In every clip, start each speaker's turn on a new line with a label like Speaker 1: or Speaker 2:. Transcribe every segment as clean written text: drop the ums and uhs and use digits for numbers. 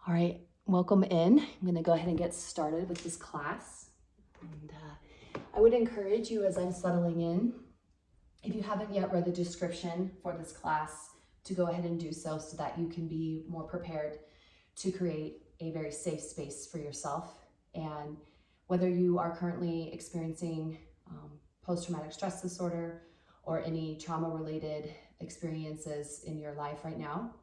Speaker 1: All right, welcome in. I'm going to go ahead and get started with this class. And I would encourage you, as I'm settling in, if you haven't yet read the description for this class, to go ahead and do so that you can be more prepared to create a very safe space for yourself. And whether you are currently experiencing post-traumatic stress disorder or any trauma-related experiences in your life right now,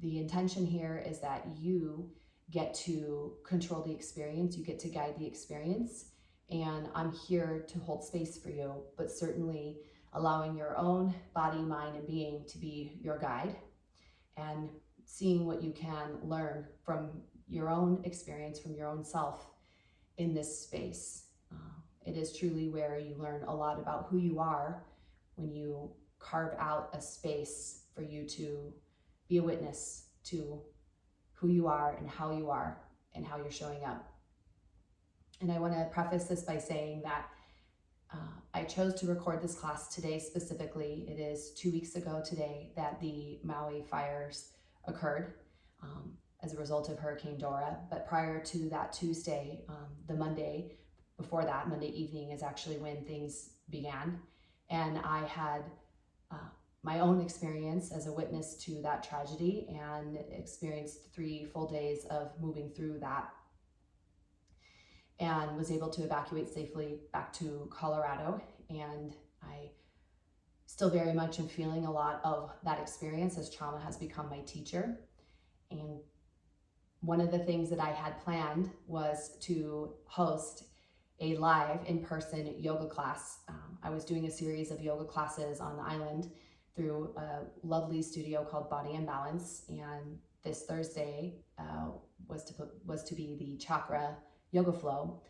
Speaker 1: the intention here is that you get to control the experience, you get to guide the experience, and I'm here to hold space for you, but certainly allowing your own body, mind, and being to be your guide and seeing what you can learn from your own experience, from your own self in this space. It is truly where you learn a lot about who you are when you carve out a space for you to be a witness to who you are and how you're showing up. And I want to preface this by saying that I chose to record this class today specifically. It is 2 weeks ago today that the Maui fires occurred as a result of Hurricane Dora. But prior to that Tuesday, the Monday before that, Monday evening, is actually when things began. And I had my own experience as a witness to that tragedy and experienced 3 full days of moving through that, and was able to evacuate safely back to Colorado. And I still very much am feeling a lot of that experience as trauma has become my teacher. And one of the things that I had planned was to host a live in-person yoga class. I was doing a series of yoga classes on the island through a lovely studio called Body and Balance, and this Thursday was to be the Chakra yoga flow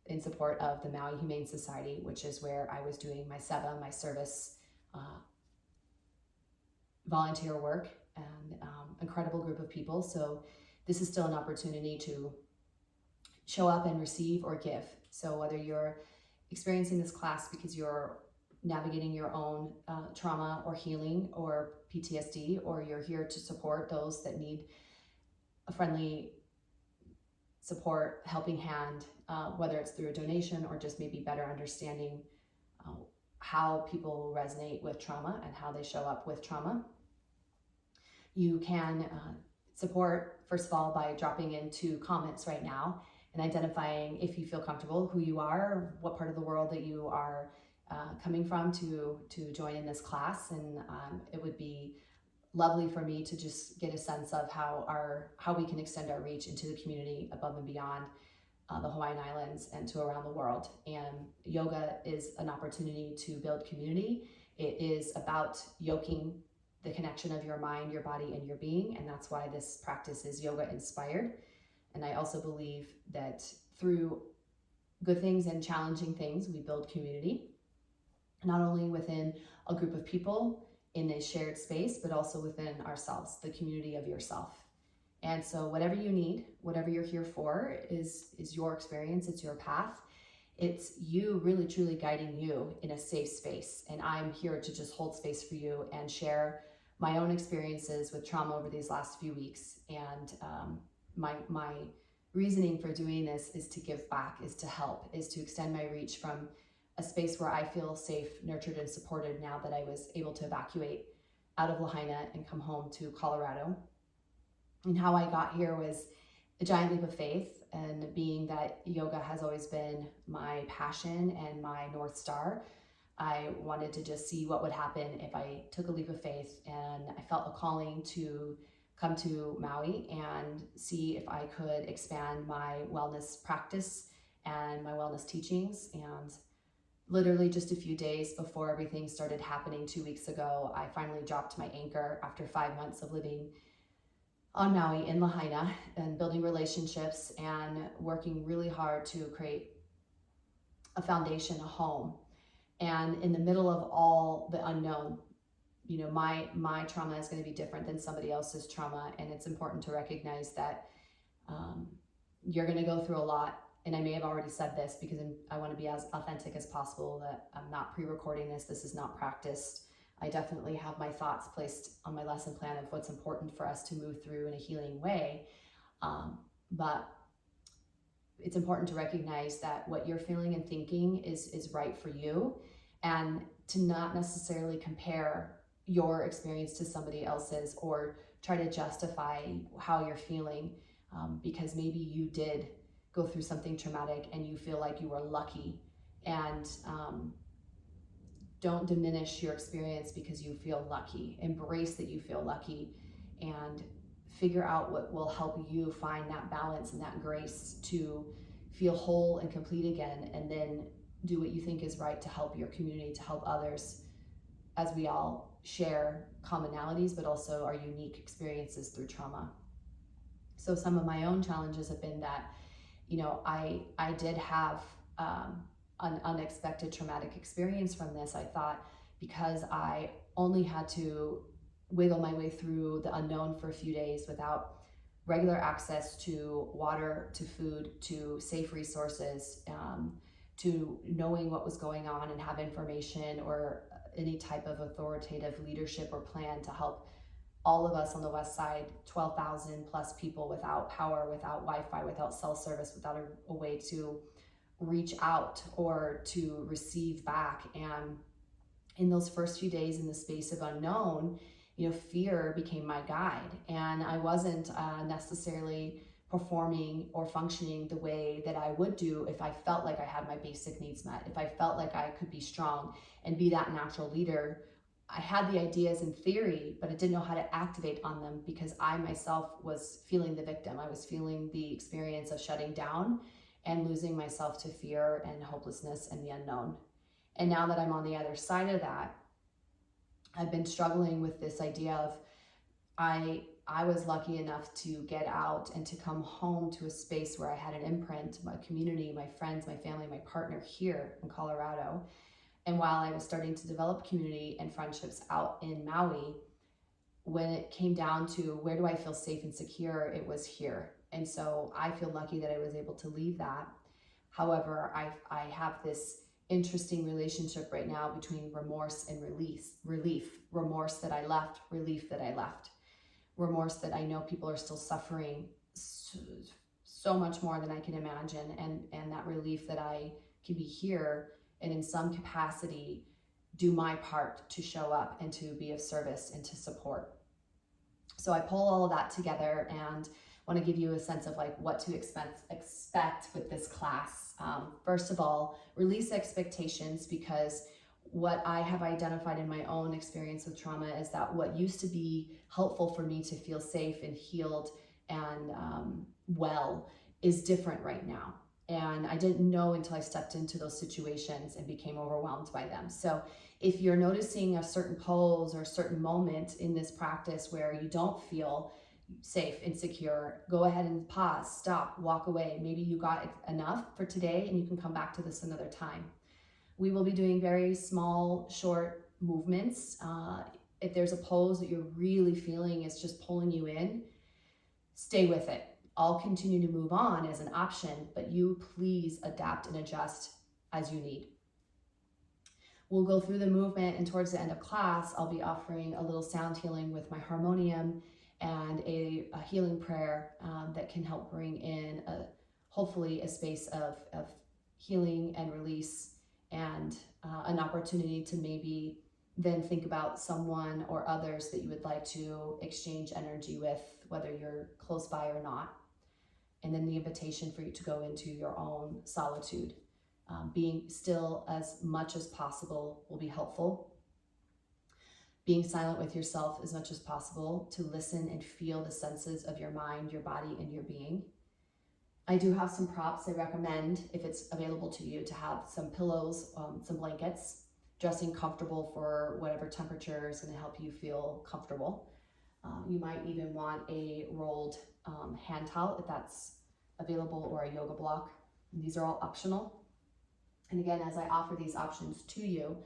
Speaker 1: in support of the Maui Humane Society, which is where I was doing my seva, my service volunteer work, and incredible group of people. So this is still an opportunity to show up and receive or give. So whether you're experiencing this class because you're navigating your own trauma or healing or PTSD, or you're here to support those that need a friendly support, helping hand, whether it's through a donation or just maybe better understanding how people resonate with trauma and how they show up with trauma. You can support, first of all, by dropping into comments right now and identifying, if you feel comfortable, who you are, what part of the world that you are coming from to join in this class. And it would be lovely for me to just get a sense of how we can extend our reach into the community above and beyond the Hawaiian Islands and to around the world. And yoga is an opportunity to build community. It is about yoking the connection of your mind, your body, and your being. And that's why this practice is yoga inspired. And I also believe that through good things and challenging things, we build community, not only within a group of people in a shared space, but also within ourselves, the community of yourself. And so whatever you need, whatever you're here for is your experience, it's your path. It's you really truly guiding you in a safe space. And I'm here to just hold space for you and share my own experiences with trauma over these last few weeks. And my reasoning for doing this is to give back, is to help, is to extend my reach from a space where I feel safe, nurtured, and supported now that I was able to evacuate out of Lahaina and come home to Colorado. And how I got here was a giant leap of faith, and being that yoga has always been my passion and my North Star, I wanted to just see what would happen if I took a leap of faith, and I felt a calling to come to Maui and see if I could expand my wellness practice and my wellness teachings. And literally just a few days before everything started happening 2 weeks ago, I finally dropped my anchor after 5 months of living on Maui in Lahaina and building relationships and working really hard to create a foundation, a home. And in the middle of all the unknown, you know, my trauma is going to be different than somebody else's trauma. And it's important to recognize that you're going to go through a lot. And I may have already said this because I want to be as authentic as possible, that I'm not pre-recording this. This is not practiced. I definitely have my thoughts placed on my lesson plan of what's important for us to move through in a healing way. But it's important to recognize that what you're feeling and thinking is right for you, and to not necessarily compare your experience to somebody else's or try to justify how you're feeling, because maybe you did go through something traumatic and you feel like you were lucky. And don't diminish your experience because you feel lucky. Embrace that you feel lucky, and figure out what will help you find that balance and that grace to feel whole and complete again, and then do what you think is right to help your community, to help others, as we all share commonalities, but also our unique experiences through trauma. So some of my own challenges have been that, I did have an unexpected traumatic experience from this. I thought because I only had to wiggle my way through the unknown for a few days without regular access to water, to food, to safe resources, to knowing what was going on and have information or any type of authoritative leadership or plan to help all of us on the West Side, 12,000 plus people without power, without Wi-Fi, without cell service, without a way to reach out or to receive back. And in those first few days in the space of unknown, fear became my guide, and I wasn't necessarily performing or functioning the way that I would do if I felt like I had my basic needs met, if I felt like I could be strong and be that natural leader. I had the ideas in theory, but I didn't know how to activate on them because I myself was feeling the victim. I was feeling the experience of shutting down and losing myself to fear and hopelessness and the unknown. And now that I'm on the other side of that, I've been struggling with this idea of I was lucky enough to get out and to come home to a space where I had an imprint, my community, my friends, my family, my partner here in Colorado. And while I was starting to develop community and friendships out in Maui, when it came down to where do I feel safe and secure, it was here. And so I feel lucky that I was able to leave that. However, I have this interesting relationship right now between remorse and relief. Remorse that I left, relief that I left. Remorse that I know people are still suffering so much more than I can imagine, and that relief that I can be here and in some capacity do my part to show up and to be of service and to support. So I pull all of that together and want to give you a sense of like what to expect with this class. First of all, release expectations, because what I have identified in my own experience with trauma is that what used to be helpful for me to feel safe and healed and well is different right now. And I didn't know until I stepped into those situations and became overwhelmed by them. So if you're noticing a certain pose or a certain moment in this practice where you don't feel safe and secure, go ahead and pause, stop, walk away. Maybe you got enough for today and you can come back to this another time. We will be doing very small, short movements. If there's a pose that you're really feeling is just pulling you in, stay with it. I'll continue to move on as an option, but you please adapt and adjust as you need. We'll go through the movement, and towards the end of class, I'll be offering a little sound healing with my harmonium and a healing prayer that can help bring in hopefully a space of healing and release, and an opportunity to maybe then think about someone or others that you would like to exchange energy with, whether you're close by or not. And then the invitation for you to go into your own solitude. Being still as much as possible will be helpful. Being silent with yourself as much as possible to listen and feel the senses of your mind, your body, and your being. I do have some props I recommend, if it's available to you, to have some pillows, some blankets, dressing comfortable for whatever temperature is going to help you feel comfortable. You might even want a rolled hand towel if that's available, or a yoga block. And these are all optional. And again, as I offer these options to you,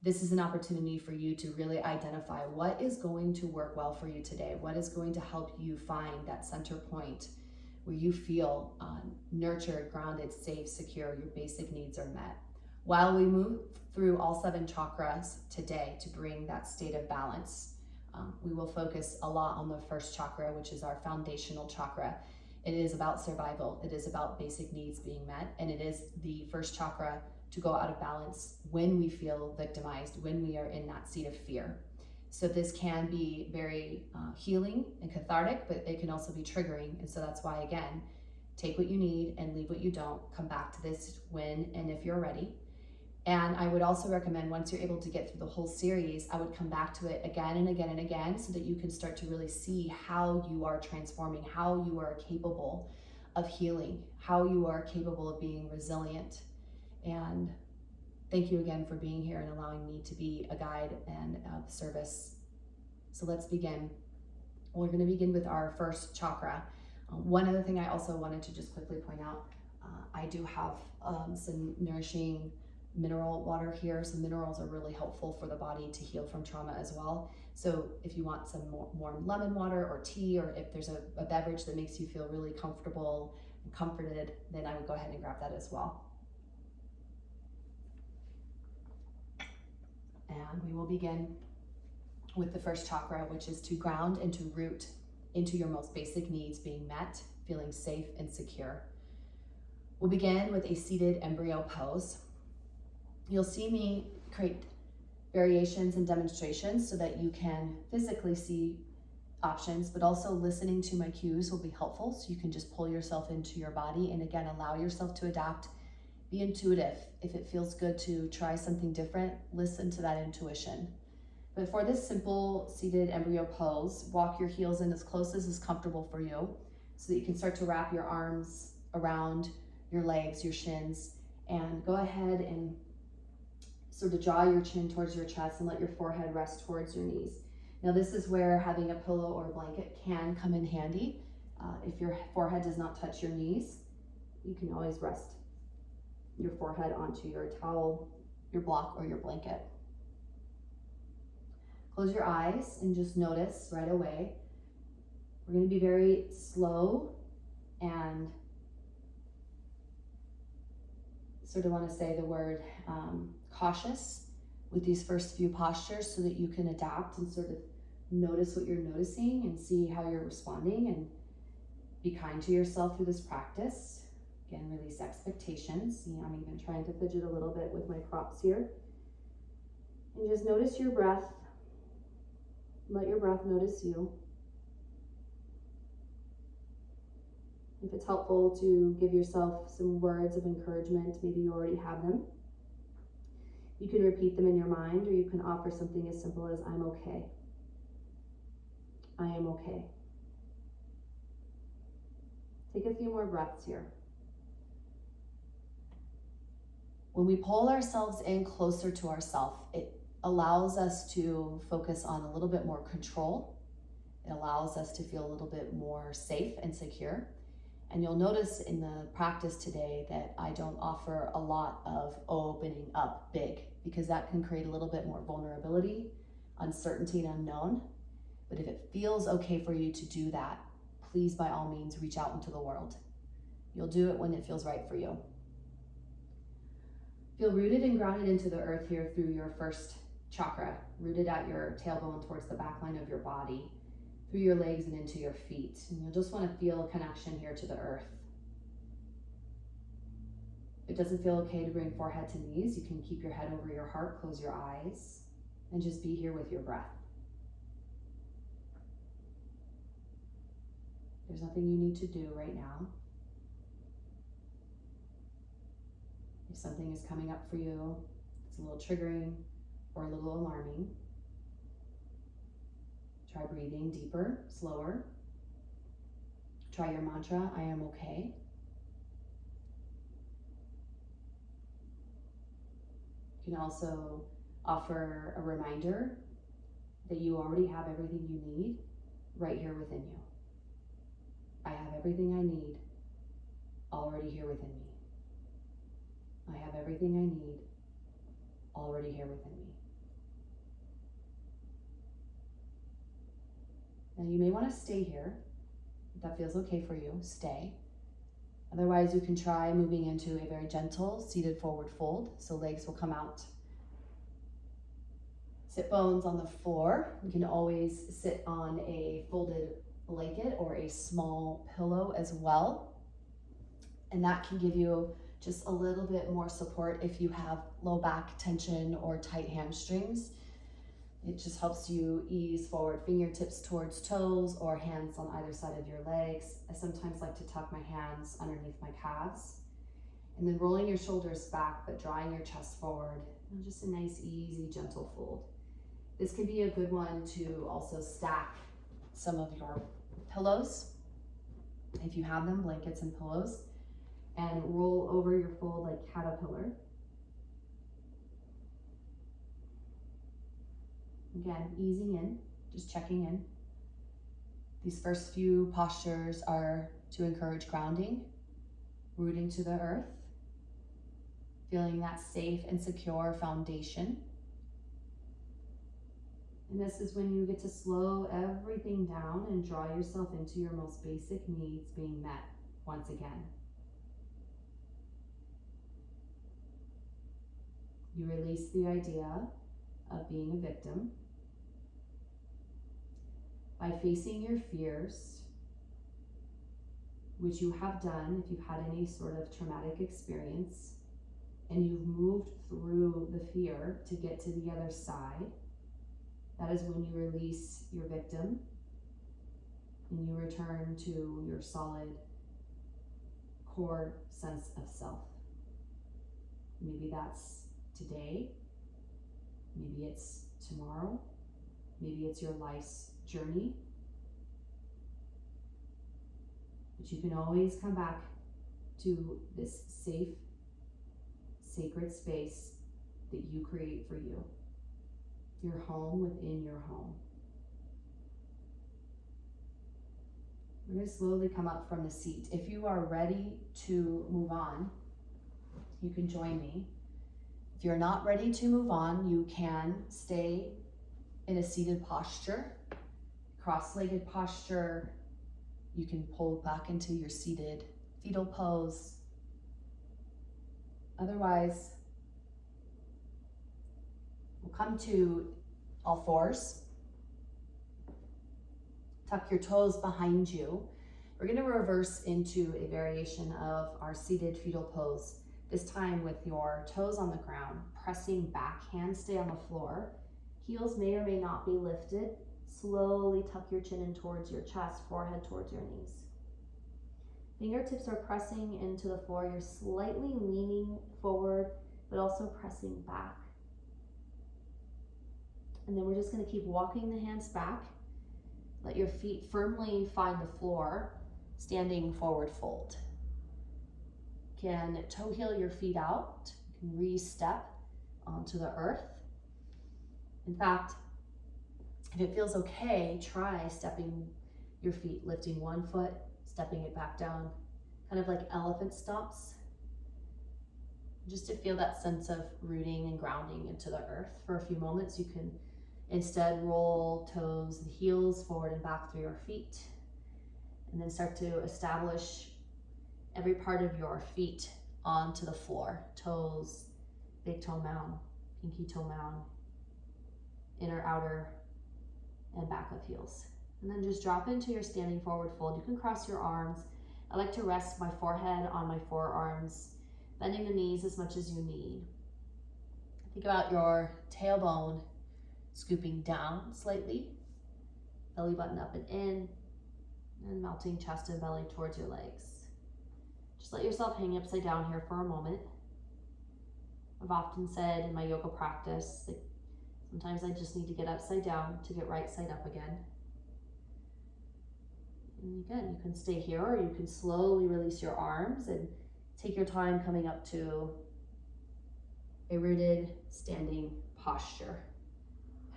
Speaker 1: this is an opportunity for you to really identify what is going to work well for you today, what is going to help you find that center point where you feel nurtured, grounded, safe, secure, your basic needs are met. While we move through all 7 chakras today to bring that state of balance, we will focus a lot on the first chakra, which is our foundational chakra. It is about survival. It is about basic needs being met. And it is the first chakra to go out of balance when we feel victimized, when we are in that seat of fear. So this can be very healing and cathartic, but it can also be triggering. And so that's why, again, take what you need and leave what you don't. Come back to this when and if you're ready. And I would also recommend, once you're able to get through the whole series, I would come back to it again and again and again so that you can start to really see how you are transforming, how you are capable of healing, how you are capable of being resilient. And thank you again for being here and allowing me to be a guide and of service. So let's begin. We're going to begin with our first chakra. One other thing I also wanted to just quickly point out, I do have some nourishing mineral water here. So minerals are really helpful for the body to heal from trauma as well. So if you want some warm lemon water or tea, or if there's a beverage that makes you feel really comfortable and comforted, then I would go ahead and grab that as well. And we will begin with the first chakra, which is to ground and to root into your most basic needs being met, feeling safe and secure. We'll begin with a seated embryo pose. You'll see me create variations and demonstrations so that you can physically see options, but also listening to my cues will be helpful. So you can just pull yourself into your body and again, allow yourself to adapt. Be intuitive. If it feels good to try something different, listen to that intuition. But for this simple seated embryo pose, walk your heels in as close as is comfortable for you so that you can start to wrap your arms around your legs, your shins, and go ahead and sort of draw your chin towards your chest and let your forehead rest towards your knees. Now this is where having a pillow or a blanket can come in handy. If your forehead does not touch your knees, you can always rest your forehead onto your towel, your block, or your blanket. Close your eyes and just notice right away. We're going to be very slow and sort of want to say the word cautious with these first few postures so that you can adapt and sort of notice what you're noticing and see how you're responding, and be kind to yourself through this practice. Again, release expectations. See, I'm even trying to fidget a little bit with my props here. And just notice your breath. Let your breath notice you. If it's helpful to give yourself some words of encouragement, maybe you already have them. You can repeat them in your mind, or you can offer something as simple as, I'm okay. I am okay. Take a few more breaths here. When we pull ourselves in closer to ourselves, it allows us to focus on a little bit more control. It allows us to feel a little bit more safe and secure. And you'll notice in the practice today that I don't offer a lot of opening up big, because that can create a little bit more vulnerability, uncertainty, and unknown. But if it feels okay for you to do that, please, by all means, reach out into the world. You'll do it when it feels right for you. Feel rooted and grounded into the earth here through your first chakra, rooted at your tailbone towards the back line of your body, through your legs and into your feet. And you'll just want to feel a connection here to the earth. If it doesn't feel okay to bring forehead to knees, you can keep your head over your heart, close your eyes, and just be here with your breath. There's nothing you need to do right now. If something is coming up for you, it's a little triggering or a little alarming, try breathing deeper, slower. Try your mantra, I am okay. You can also offer a reminder that you already have everything you need right here within you. I have everything I need already here within me. I have everything I need already here within me. Now you may want to stay here. If that feels okay for you, stay. Otherwise, you can try moving into a very gentle seated forward fold. So legs will come out. Sit bones on the floor. You can always sit on a folded blanket or a small pillow as well. And that can give you just a little bit more support if you have low back tension or tight hamstrings. It just helps you ease forward, fingertips towards toes or hands on either side of your legs. I sometimes like to tuck my hands underneath my calves. And then rolling your shoulders back, but drawing your chest forward. And just a nice, easy, gentle fold. This can be a good one to also stack some of your pillows, if you have them, blankets and pillows, and roll over your fold like caterpillar. Again, easing in, just checking in. These first few postures are to encourage grounding, rooting to the earth, feeling that safe and secure foundation. And this is when you get to slow everything down and draw yourself into your most basic needs being met once again. You release the idea of being a victim by facing your fears, which you have done if you've had any sort of traumatic experience, and you've moved through the fear to get to the other side. That is when you release your victim and you return to your solid core sense of self. Maybe that's today, maybe it's tomorrow, maybe it's your life's journey. But you can always come back to this safe, sacred space that you create for you. Your home within your home. We're going to slowly come up from the seat. If you are ready to move on, you can join me. If you're not ready to move on, you can stay in a seated posture, cross-legged posture. You can pull back into your seated fetal pose. Otherwise, we'll come to all fours. Tuck your toes behind you. We're going to reverse into a variation of our seated fetal pose. This time with your toes on the ground, pressing back, hands stay on the floor. Heels may or may not be lifted. Slowly tuck your chin in towards your chest, forehead towards your knees. Fingertips are pressing into the floor. You're slightly leaning forward, but also pressing back. And then we're just going to keep walking the hands back. Let your feet firmly find the floor, standing forward fold. Can toe heel your feet out. You can re-step onto the earth. In fact, if it feels okay, try stepping your feet, lifting one foot, stepping it back down, kind of like elephant stomps, just to feel that sense of rooting and grounding into the earth. For a few moments, you can instead roll toes and heels forward and back through your feet, and then start to establish every part of your feet onto the floor. Toes, big toe mound, pinky toe mound, inner, outer, and back of heels. And then just drop into your standing forward fold. You can cross your arms. I like to rest my forehead on my forearms, bending the knees as much as you need. Think about your tailbone scooping down slightly, belly button up and in, and melting chest and belly towards your legs. Just let yourself hang upside down here for a moment. I've often said in my yoga practice that sometimes I just need to get upside down to get right side up again. And again, you can stay here, or you can slowly release your arms and take your time coming up to a rooted standing posture.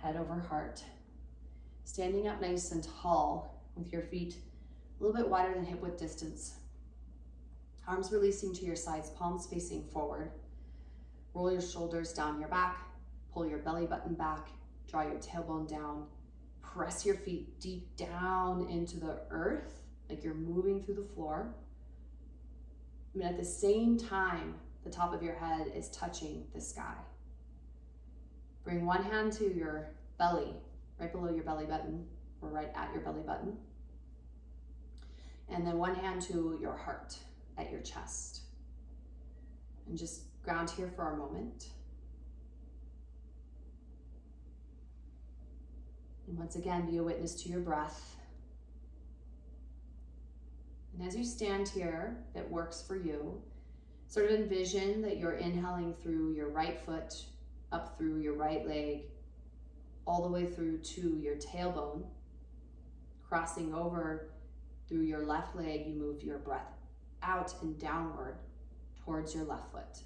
Speaker 1: Head over heart. Standing up nice and tall with your feet a little bit wider than hip width distance. Arms releasing to your sides, palms facing forward. Roll your shoulders down your back, pull your belly button back, draw your tailbone down, press your feet deep down into the earth, like you're moving through the floor. And at the same time, the top of your head is touching the sky. Bring one hand to your belly, right below your belly button, or right at your belly button. And then one hand to your heart, at your chest. And just ground here for a moment. And once again, be a witness to your breath. And as you stand here, that works for you, sort of envision that you're inhaling through your right foot, up through your right leg, all the way through to your tailbone. Crossing over through your left leg, you move your breath out and downward towards your left foot.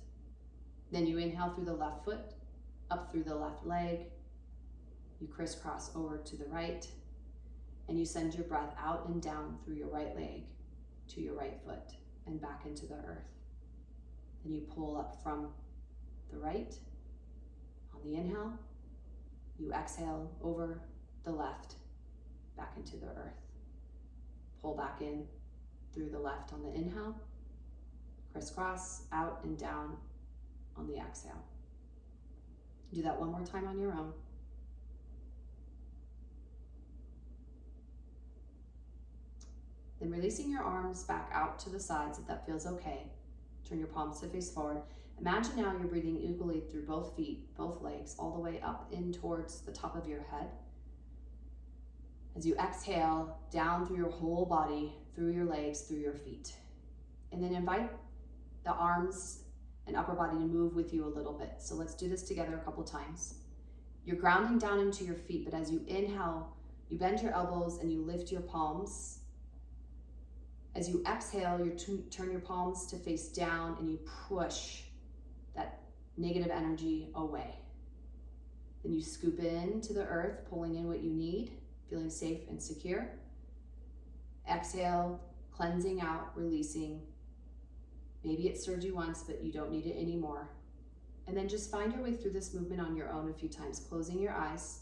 Speaker 1: Then you inhale through the left foot, up through the left leg. You crisscross over to the right, and you send your breath out and down through your right leg to your right foot and back into the earth. Then you pull up from the right. On the inhale, you exhale over the left, back into the earth. Pull back in through the left on the inhale, crisscross out and down on the exhale. Do that one more time on your own. Then releasing your arms back out to the sides if that feels okay. Turn your palms to face forward. Imagine now you're breathing equally through both feet, both legs, all the way up in towards the top of your head. As you exhale, down through your whole body, through your legs, through your feet. And then invite the arms and upper body to move with you a little bit. So let's do this together a couple times. You're grounding down into your feet, but as you inhale, you bend your elbows and you lift your palms. As you exhale, you turn your palms to face down and you push that negative energy away. Then you scoop into the earth, pulling in what you need, feeling safe and secure. Exhale, cleansing out, releasing. Maybe it served you once, but you don't need it anymore. And then just find your way through this movement on your own a few times, closing your eyes,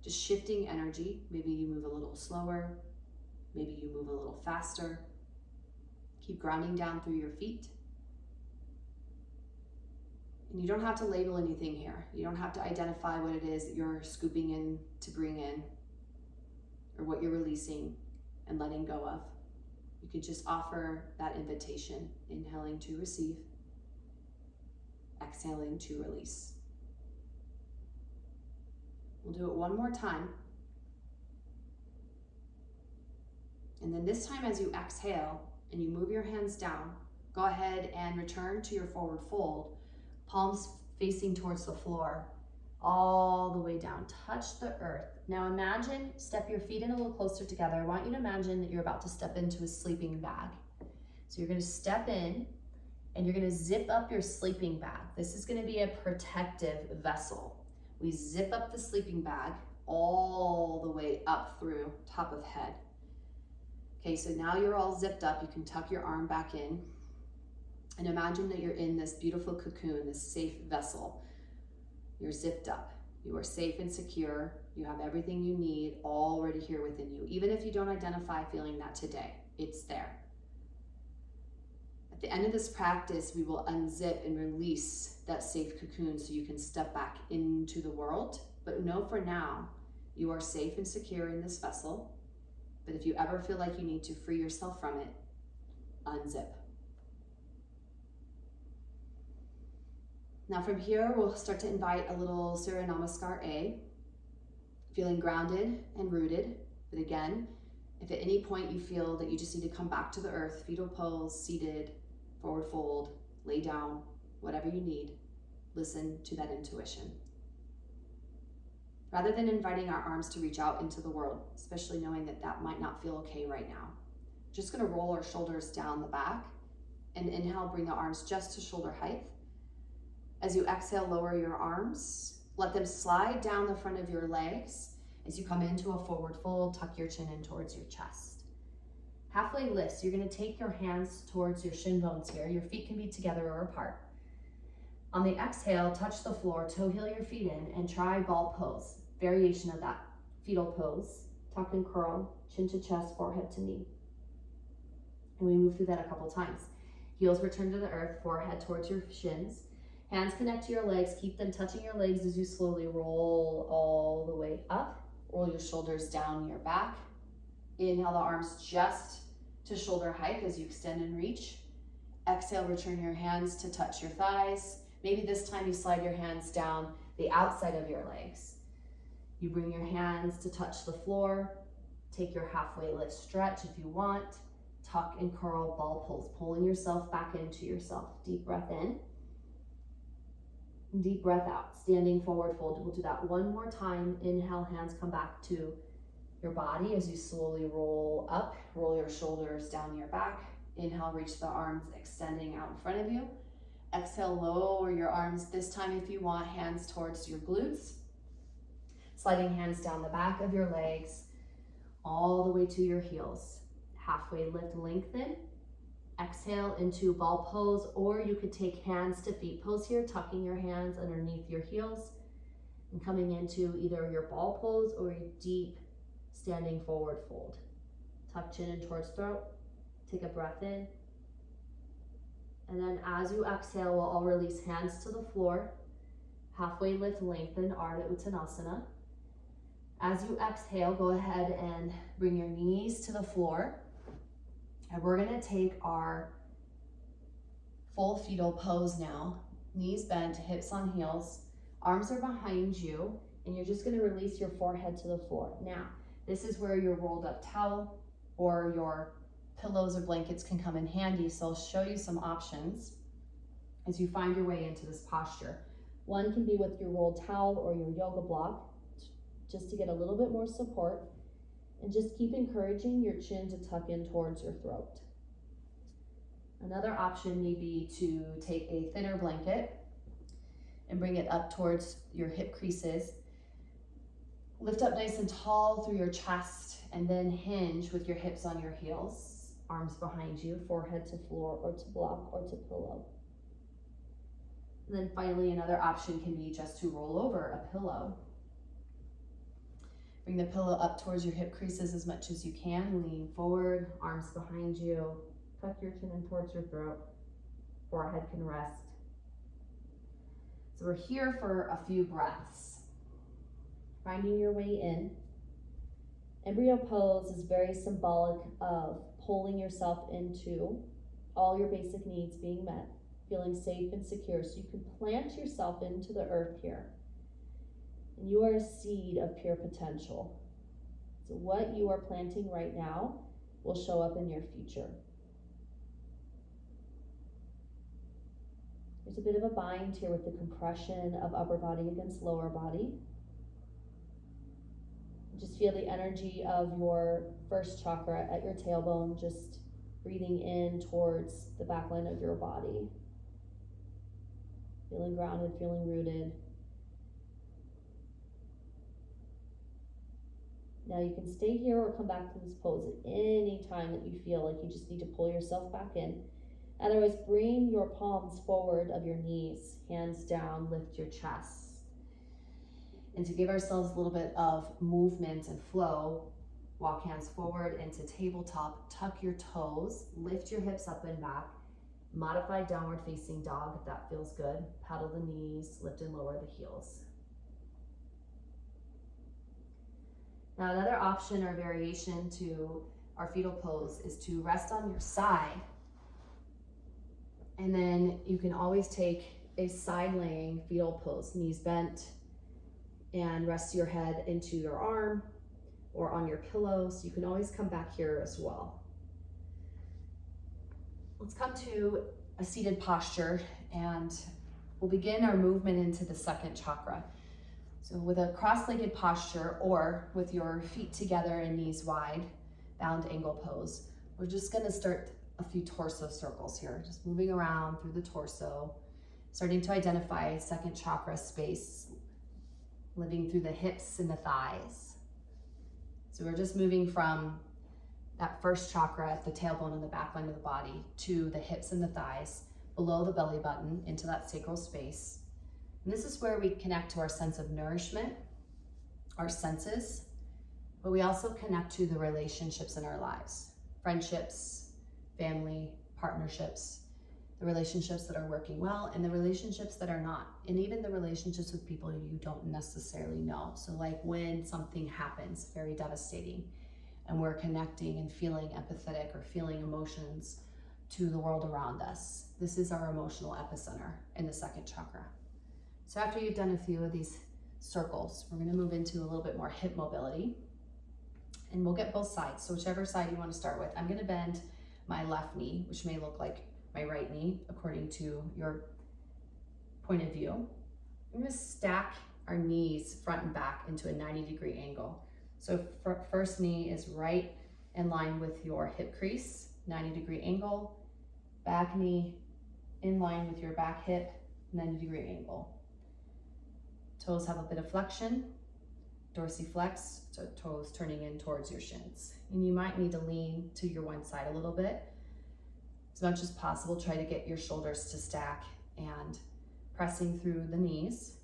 Speaker 1: just shifting energy. Maybe you move a little slower, maybe you move a little faster. Keep grounding down through your feet. And you don't have to label anything here. You don't have to identify what it is that you're scooping in to bring in or what you're releasing and letting go of. You could just offer that invitation, inhaling to receive, exhaling to release. We'll do it one more time. And then this time as you exhale and you move your hands down, go ahead and return to your forward fold, palms facing towards the floor, all the way down. Touch the earth. Now imagine, step your feet in a little closer together. I want you to imagine that you're about to step into a sleeping bag. So you're going to step in and you're going to zip up your sleeping bag. This is going to be a protective vessel. We zip up the sleeping bag all the way up through top of head. Okay, so now you're all zipped up. You can tuck your arm back in and imagine that you're in this beautiful cocoon, this safe vessel. You're zipped up. You are safe and secure. You have everything you need already here within you. Even if you don't identify feeling that today, it's there. At the end of this practice, we will unzip and release that safe cocoon so you can step back into the world. But know for now, you are safe and secure in this vessel. But if you ever feel like you need to free yourself from it, unzip. Now from here, we'll start to invite a little Surya Namaskar A, feeling grounded and rooted. But again, if at any point you feel that you just need to come back to the earth, fetal pose, seated, forward fold, lay down, whatever you need, listen to that intuition. Rather than inviting our arms to reach out into the world, especially knowing that that might not feel okay right now, just gonna roll our shoulders down the back and inhale, bring the arms just to shoulder height. As you exhale, lower your arms. Let them slide down the front of your legs. As you come into a forward fold, tuck your chin in towards your chest. Halfway lift, so you're gonna take your hands towards your shin bones here. Your feet can be together or apart. On the exhale, touch the floor, toe heel your feet in, and try ball pose. Variation of that fetal pose. Tuck and curl, chin to chest, forehead to knee. And we move through that a couple times. Heels return to the earth, forehead towards your shins. Hands connect to your legs. Keep them touching your legs as you slowly roll all the way up. Roll your shoulders down your back. Inhale the arms just to shoulder height as you extend and reach. Exhale, return your hands to touch your thighs. Maybe this time you slide your hands down the outside of your legs. You bring your hands to touch the floor. Take your halfway lift stretch if you want. Tuck and curl, ball pose, pulling yourself back into yourself. Deep breath in. Deep breath out. Standing forward fold. We'll do that one more time. Inhale, hands come back to your body as you slowly roll up. Roll your shoulders down your back. Inhale, reach the arms extending out in front of you. Exhale, lower your arms. This time, if you want, hands towards your glutes. Sliding hands down the back of your legs, all the way to your heels. Halfway lift, lengthen. Exhale into ball pose, or you could take hands to feet pose here, tucking your hands underneath your heels and coming into either your ball pose or a deep standing forward fold. Tuck chin in towards throat. Take a breath in. And then as you exhale, we'll all release hands to the floor. Halfway lift, lengthen, Ardha Uttanasana. As you exhale, go ahead and bring your knees to the floor. And we're gonna take our full fetal pose now. Knees bent, hips on heels, arms are behind you, and you're just gonna release your forehead to the floor. Now, this is where your rolled up towel or your pillows or blankets can come in handy, so I'll show you some options as you find your way into this posture. One can be with your rolled towel or your yoga block, just to get a little bit more support, and just keep encouraging your chin to tuck in towards your throat. Another option may be to take a thinner blanket and bring it up towards your hip creases. Lift up nice and tall through your chest, and then hinge with your hips on your heels, arms behind you, forehead to floor or to block or to pillow. And then finally, another option can be just to roll over a pillow. Bring the pillow up towards your hip creases as much as you can. Lean forward, arms behind you. Tuck your chin in towards your throat. Forehead can rest. So we're here for a few breaths. Finding your way in. Embryo pose is very symbolic of pulling yourself into all your basic needs being met, feeling safe and secure, so you can plant yourself into the earth here. And you are a seed of pure potential. So what you are planting right now will show up in your future. There's a bit of a bind here with the compression of upper body against lower body. Just feel the energy of your first chakra at your tailbone, just breathing in towards the back line of your body. Feeling grounded, feeling rooted. Now you can stay here or come back to this pose at any time that you feel like you just need to pull yourself back in. Otherwise, bring your palms forward of your knees, hands down, lift your chest. And to give ourselves a little bit of movement and flow, walk hands forward into tabletop, tuck your toes, lift your hips up and back, modify downward facing dog if that feels good. Paddle the knees, lift and lower the heels. Now another option or variation to our fetal pose is to rest on your side. And then you can always take a side laying fetal pose, knees bent, and rest your head into your arm or on your pillows. You can always come back here as well. Let's come to a seated posture, and we'll begin our movement into the second chakra. So with a cross-legged posture or with your feet together and knees wide, bound angle pose, we're just gonna start a few torso circles here, just moving around through the torso, starting to identify second chakra space, living through the hips and the thighs. So we're just moving from that first chakra at the tailbone and the back line of the body to the hips and the thighs, below the belly button, into that sacral space. And this is where we connect to our sense of nourishment, our senses, but we also connect to the relationships in our lives, friendships, family, partnerships. the relationships that are working well and the relationships that are not, and even the relationships with people you don't necessarily know. So like when something happens very devastating and we're connecting and feeling empathetic or feeling emotions to the world around us, this is our emotional epicenter in the second chakra. So after you've done a few of these circles, we're going to move into a little bit more hip mobility, and we'll get both sides. So whichever side you want to start with. I'm going to bend my left knee, which may look like my right knee according to your point of view. I'm going to stack our knees front and back into a 90-degree angle. So first knee is right in line with your hip crease, 90-degree angle. Back knee in line with your back hip, 90-degree angle. Toes have a bit of flexion, dorsiflex, so toes turning in towards your shins. And you might need to lean to your one side a little bit. As much as possible, try to get your shoulders to stack and pressing through the knees.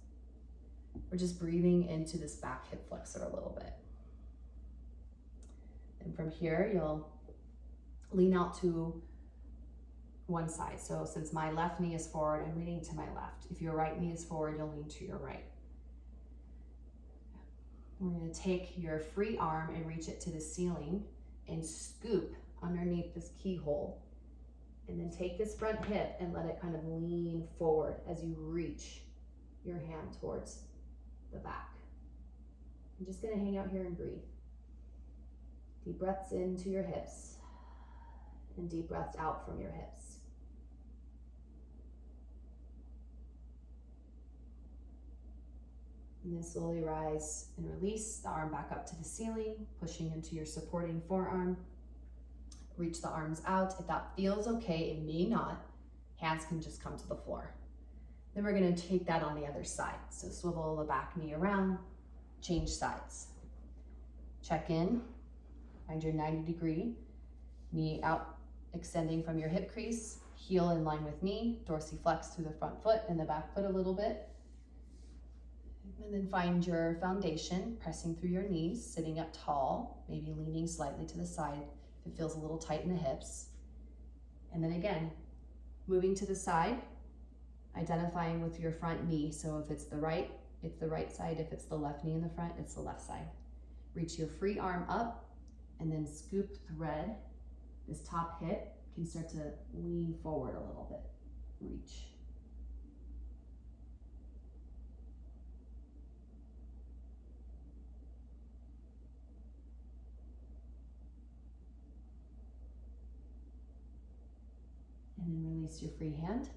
Speaker 1: We're just breathing into this back hip flexor a little bit. And from here, you'll lean out to one side. So since my left knee is forward, I'm leaning to my left. If your right knee is forward, you'll lean to your right. We're going to take your free arm and reach it to the ceiling and scoop underneath this keyhole. And then take this front hip and let it kind of lean forward as you reach your hand towards the back. I'm just going to hang out here and breathe. Deep breaths into your hips and deep breaths out from your hips. And then slowly rise and release the arm back up to the ceiling, pushing into your supporting forearm. Reach the arms out. If that feels okay, it may not. Hands can just come to the floor. Then we're going to take that on the other side. So swivel the back knee around, change sides. Check in, find your 90-degree, knee out, extending from your hip crease, heel in line with knee, dorsiflex through the front foot and the back foot a little bit. And then find your foundation, pressing through your knees, sitting up tall, maybe leaning slightly to the side if it feels a little tight in the hips. And then again, moving to the side, identifying with your front knee. So if it's the right side. If it's the left knee in the front, it's the left side. Reach your free arm up and then scoop thread. This top hip can start to lean forward a little bit. Reach. And then release your free hand.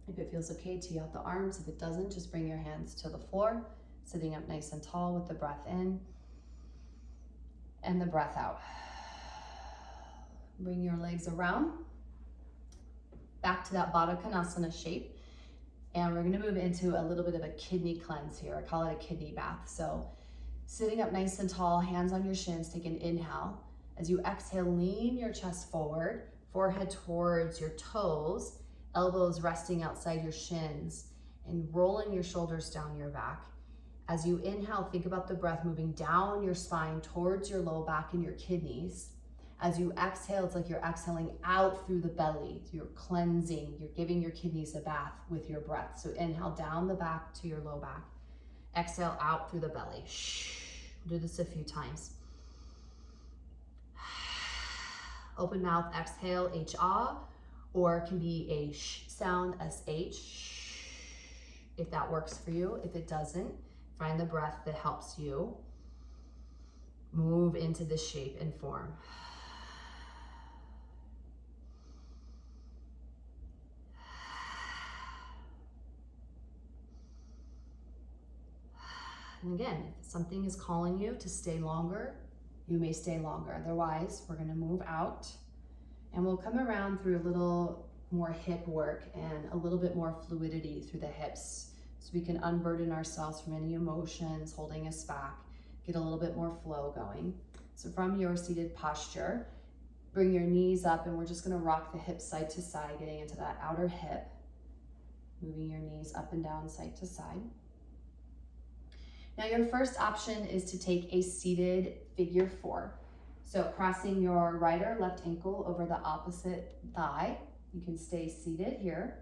Speaker 1: If it feels okay, tee out the arms. If it doesn't, just bring your hands to the floor, sitting up nice and tall with the breath in and the breath out. Bring your legs around, back to that Baddha Konasana shape. And we're gonna move into a little bit of a kidney cleanse here. I call it a kidney bath. So sitting up nice and tall, hands on your shins, take an inhale. As you exhale, lean your chest forward, forehead towards your toes, elbows resting outside your shins, and rolling your shoulders down your back. As you inhale, think about the breath moving down your spine towards your low back and your kidneys. As you exhale, it's like you're exhaling out through the belly. You're cleansing, you're giving your kidneys a bath with your breath. So inhale down the back to your low back. Exhale out through the belly. Do this a few times. Open mouth, exhale, H-ah, or it can be a sh sound, S-H, if that works for you. If it doesn't, find the breath that helps you move into this shape and form. And again, if something is calling you to stay longer, you may stay longer. Otherwise, we're gonna move out and we'll come around through a little more hip work and a little bit more fluidity through the hips so we can unburden ourselves from any emotions holding us back, get a little bit more flow going. So from your seated posture, bring your knees up and we're just gonna rock the hips side to side, getting into that outer hip, moving your knees up and down side to side. Now your first option is to take a seated figure four. So crossing your right or left ankle over the opposite thigh, You can stay seated here,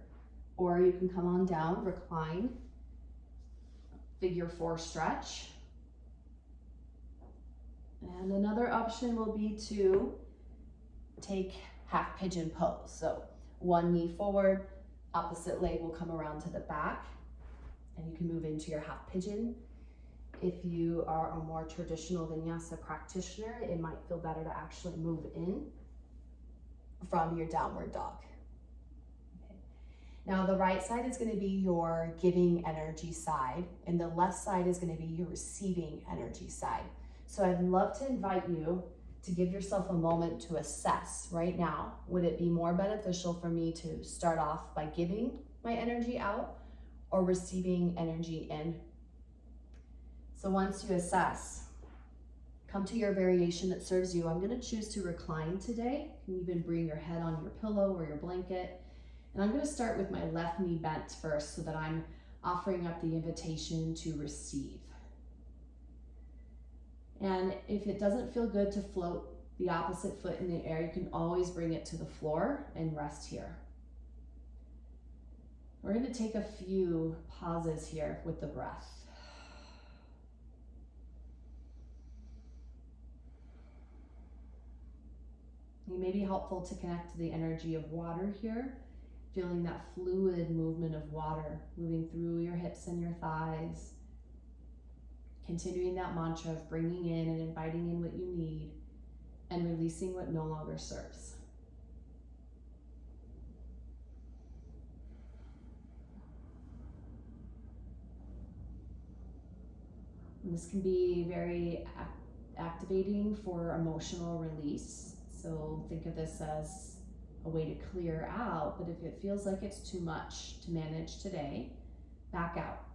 Speaker 1: or you can come on down, recline, figure 4 stretch. And another option will be to take half pigeon pose. So one knee forward, opposite leg will come around to the back, and you can move into your half pigeon. If you are a more traditional vinyasa practitioner, it might feel better to actually move in from your downward dog. Okay. Now the right side is going to be your giving energy side, and the left side is going to be your receiving energy side. So I'd love to invite you to give yourself a moment to assess right now. Would it be more beneficial for me to start off by giving my energy out or receiving energy in? So once you assess, come to your variation that serves you. I'm going to choose to recline today. You can even bring your head on your pillow or your blanket. And I'm going to start with my left knee bent first so that I'm offering up the invitation to receive. And if it doesn't feel good to float the opposite foot in the air, you can always bring it to the floor and rest here. We're going to take a few pauses here with the breath. It may be helpful to connect to the energy of water here, feeling that fluid movement of water moving through your hips and your thighs, continuing that mantra of bringing in and inviting in what you need and releasing what no longer serves. And this can be very activating for emotional release. So think of this as a way to clear out, but if it feels like it's too much to manage today, back out.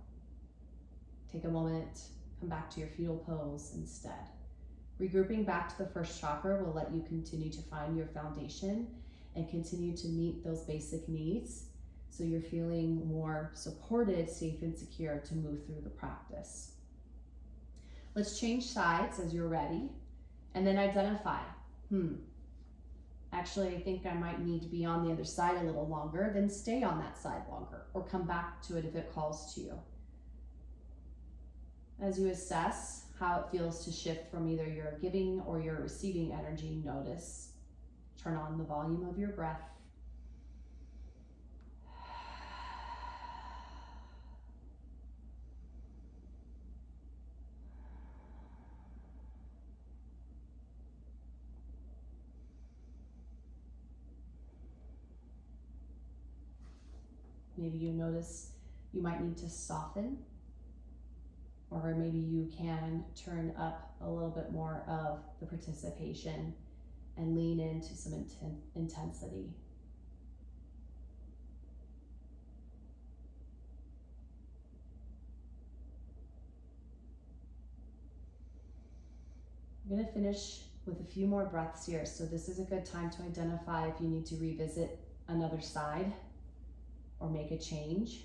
Speaker 1: Take a moment, come back to your fetal pose instead. Regrouping back to the first chakra will let you continue to find your foundation and continue to meet those basic needs so you're feeling more supported, safe, and secure to move through the practice. Let's change sides as you're ready, and then identify, actually, I think I might need to be on the other side a little longer, then stay on that side longer, or come back to it if it calls to you. As you assess how it feels to shift from either your giving or your receiving energy, notice. Turn on the volume of your breath. Maybe you notice you might need to soften, or maybe you can turn up a little bit more of the participation and lean into some intensity. I'm going to finish with a few more breaths here. So this is a good time to identify if you need to revisit another side or make a change.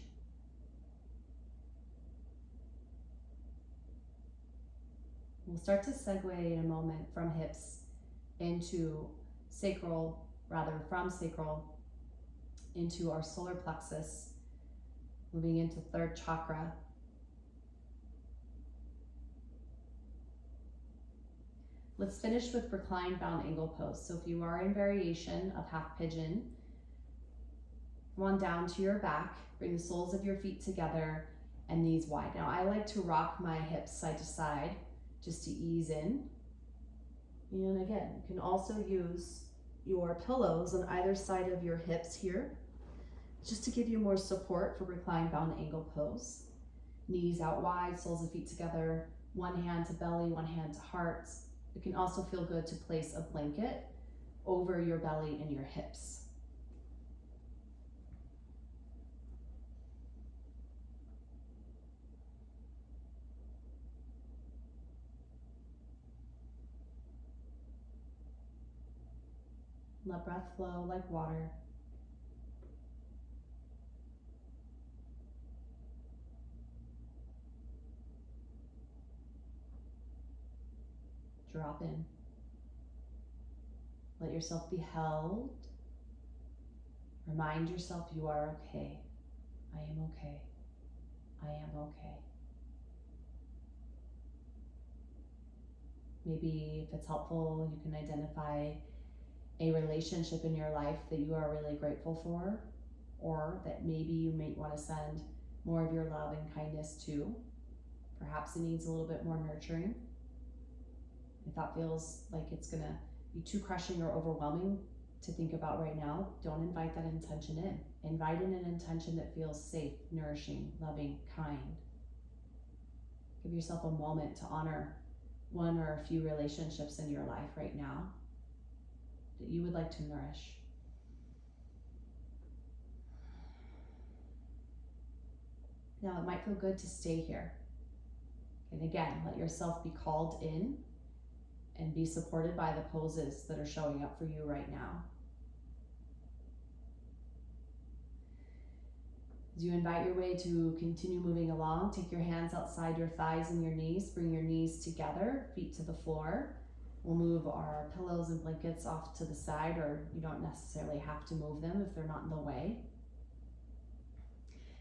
Speaker 1: We'll start to segue in a moment from hips into sacral, from sacral into our solar plexus, moving into third chakra. Let's finish with reclined bound angle pose. So if you are in variation of half pigeon, come on down to your back, bring the soles of your feet together and knees wide. Now I like to rock my hips side to side just to ease in. And again, you can also use your pillows on either side of your hips here, just to give you more support for reclined bound angle pose. Knees out wide, soles of feet together, one hand to belly, one hand to heart. It can also feel good to place a blanket over your belly and your hips. Let breath flow like water. Drop in. Let yourself be held Remind yourself you are okay. I am okay. I am okay. Maybe if it's helpful, you can identify a relationship in your life that you are really grateful for, or that maybe you might want to send more of your love and kindness to. Perhaps it needs a little bit more nurturing. If that feels like it's going to be too crushing or overwhelming to think about right now, don't invite that intention in. Invite in an intention that feels safe, nourishing, loving, kind. Give yourself a moment to honor one or a few relationships in your life right now that you would like to nourish. Now, it might feel good to stay here. And again, let yourself be called in and be supported by the poses that are showing up for you right now. As you invite your way to continue moving along, take your hands outside your thighs and your knees. Bring your knees together, feet to the floor. We'll move our pillows and blankets off to the side, or you don't necessarily have to move them if they're not in the way.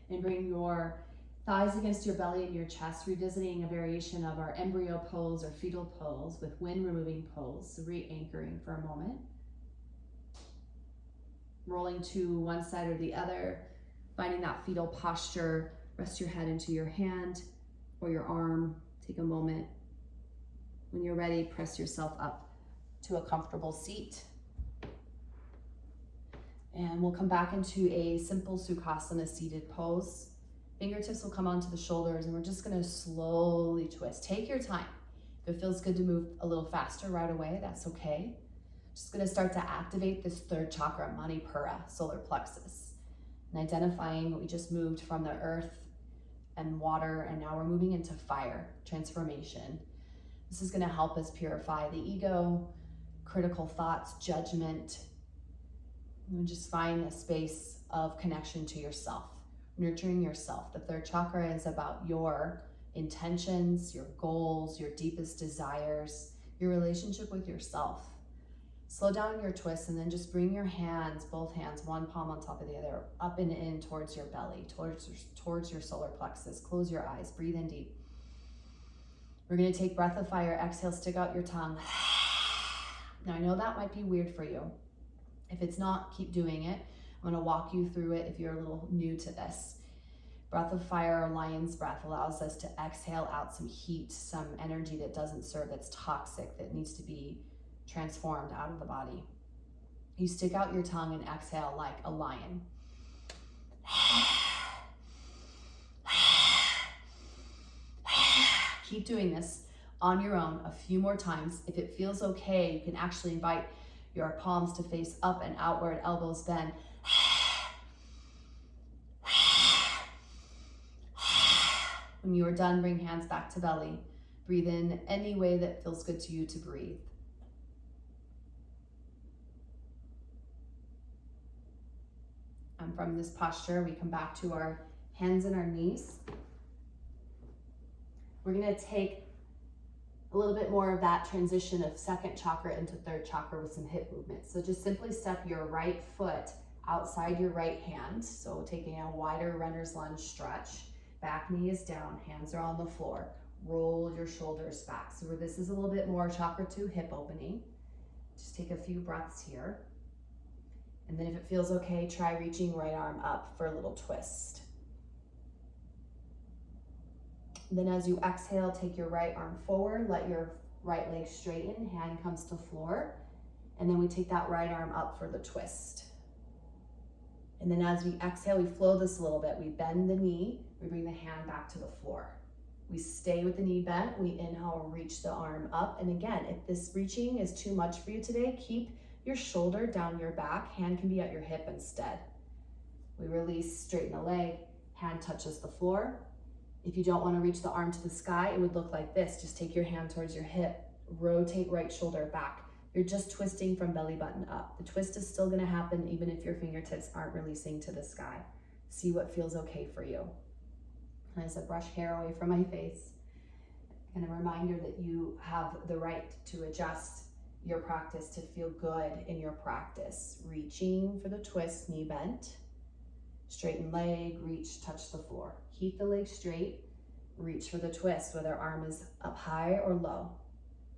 Speaker 1: And bring your thighs against your belly and your chest, revisiting a variation of our embryo pose or fetal pose with wind removing pose, so re-anchoring for a moment. Rolling to one side or the other, finding that fetal posture. Rest your head into your hand or your arm. Take a moment. When you're ready, press yourself up to a comfortable seat. And we'll come back into a simple Sukhasana seated pose. Fingertips will come onto the shoulders, and we're just going to slowly twist. Take your time. If it feels good to move a little faster right away, that's okay. Just going to start to activate this third chakra, Manipura, solar plexus, and identifying what we just moved from the earth and water, and now we're moving into fire, transformation. This is going to help us purify the ego, critical thoughts, judgment, and just find a space of connection to yourself. Nurturing yourself. The third chakra is about your intentions, your goals, your deepest desires, your relationship with yourself. Slow down your twist and then just bring your hands, both hands, one palm on top of the other, up and in towards your belly, towards your solar plexus. Close your eyes, breathe in deep. We're going to take breath of fire, exhale, stick out your tongue. Now I know that might be weird for you. If it's not, keep doing it. I'm going to walk you through it if you're a little new to this. Breath of fire, or lion's breath, allows us to exhale out some heat, some energy that doesn't serve, that's toxic, that needs to be transformed out of the body. You stick out your tongue and exhale like a lion. Keep doing this on your own a few more times. If it feels okay, you can actually invite your palms to face up and outward, elbows bend. When you are done, bring hands back to belly. Breathe in any way that feels good to you to breathe. And from this posture, we come back to our hands and our knees. We're going to take a little bit more of that transition of second chakra into third chakra with some hip movements. So just simply step your right foot outside your right hand. So taking a wider runner's lunge stretch. Back knee is down, hands are on the floor. Roll your shoulders back. So this is a little bit more chakra 2 hip opening. Just take a few breaths here. And then if it feels okay, try reaching right arm up for a little twist. Then as you exhale, take your right arm forward, let your right leg straighten, hand comes to floor, and then we take that right arm up for the twist. And then as we exhale, we flow this a little bit. We bend the knee, we bring the hand back to the floor. We stay with the knee bent, we inhale and reach the arm up. And again, if this reaching is too much for you today, keep your shoulder down your back, hand can be at your hip instead. We release, straighten the leg, hand touches the floor. If you don't want to reach the arm to the sky, it would look like this. Just take your hand towards your hip, rotate right shoulder back. You're just twisting from belly button up. The twist is still going to happen even if your fingertips aren't releasing to the sky. See what feels okay for you. As I brush hair away from my face, and a reminder that you have the right to adjust your practice to feel good in your practice. Reaching for the twist, knee bent. Straighten leg, reach, touch the floor. Keep the leg straight. Reach for the twist, whether arm is up high or low.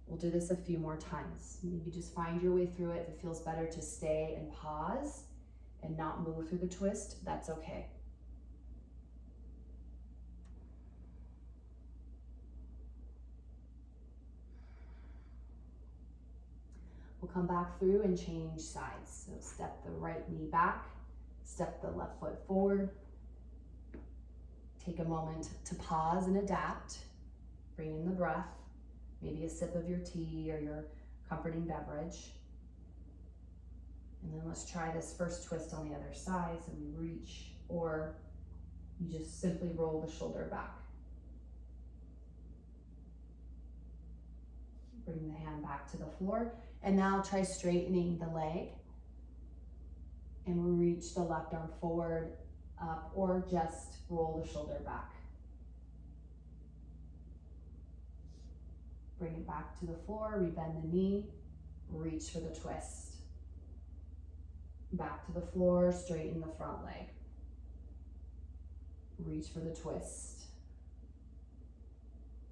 Speaker 1: We'll do this a few more times. Maybe just find your way through it. If it feels better to stay and pause and not move through the twist, that's okay. We'll come back through and change sides. So step the right knee back, step the left foot forward. Take a moment to pause and adapt. Bring in the breath, maybe a sip of your tea or your comforting beverage. And then let's try this first twist on the other side. So we reach, or you just simply roll the shoulder back. Bring the hand back to the floor. And now try straightening the leg. And reach the left arm forward, up, or just roll the shoulder back. Bring it back to the floor, rebend the knee, reach for the twist. Back to the floor, straighten the front leg. Reach for the twist.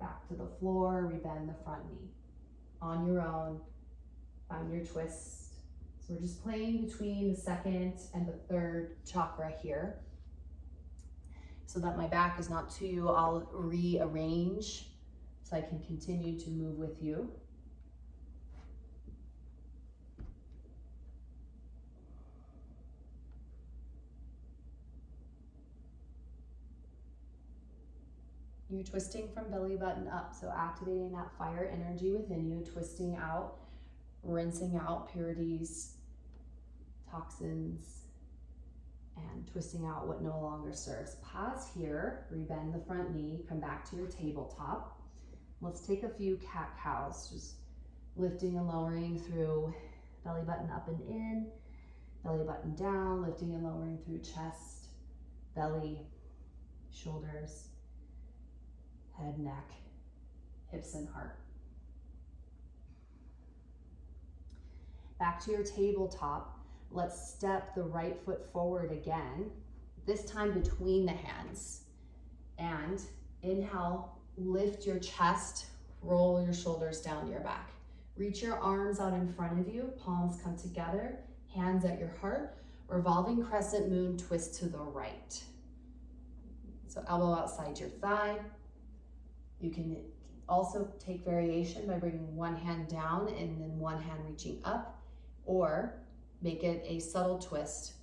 Speaker 1: Back to the floor, rebend the front knee. On your own, find your twist. So we're just playing between the second and the third chakra here. So that my back is not to you, I'll rearrange so I can continue to move with you. You're twisting from belly button up, so activating that fire energy within you, twisting out, rinsing out impurities, toxins, and twisting out what no longer serves. Pause here, rebend the front knee, come back to your tabletop. Let's take a few cat-cows, just lifting and lowering through belly button up and in, belly button down, lifting and lowering through chest, belly, shoulders, head, neck, hips, and heart. Back to your tabletop. Let's step the right foot forward again, this time between the hands. And inhale, lift your chest, roll your shoulders down your back. Reach your arms out in front of you, palms come together, hands at your heart, revolving crescent moon twist to the right. So elbow outside your thigh. You can also take variation by bringing one hand down and then one hand reaching up, or make it a subtle twist.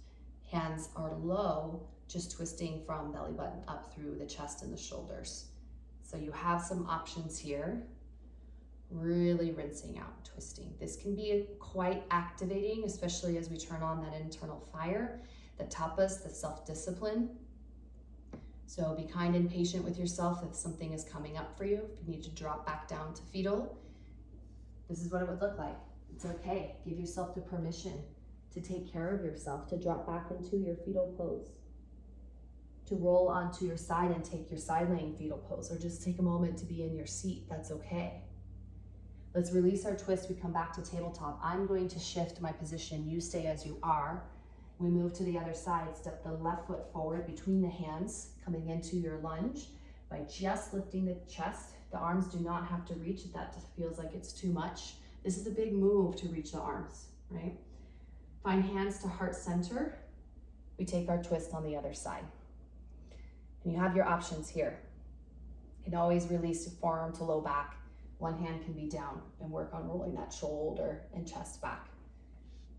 Speaker 1: Hands are low, just twisting from belly button up through the chest and the shoulders. So you have some options here. Really rinsing out, twisting. This can be quite activating, especially as we turn on that internal fire, the tapas, the self-discipline. So be kind and patient with yourself if something is coming up for you. If you need to drop back down to fetal, this is what it would look like. It's okay. Give yourself the permission to take care of yourself, to drop back into your fetal pose, to roll onto your side and take your side laying fetal pose, or just take a moment to be in your seat. That's okay. Let's release our twist. We come back to tabletop. I'm going to shift my position. You stay as you are. We move to the other side. Step the left foot forward between the hands, coming into your lunge by just lifting the chest. The arms do not have to reach if that just feels like it's too much. This is a big move to reach the arms, right? Find hands to heart center. We take our twist on the other side. And you have your options here. You can always release the forearm to low back. One hand can be down and work on rolling that shoulder and chest back.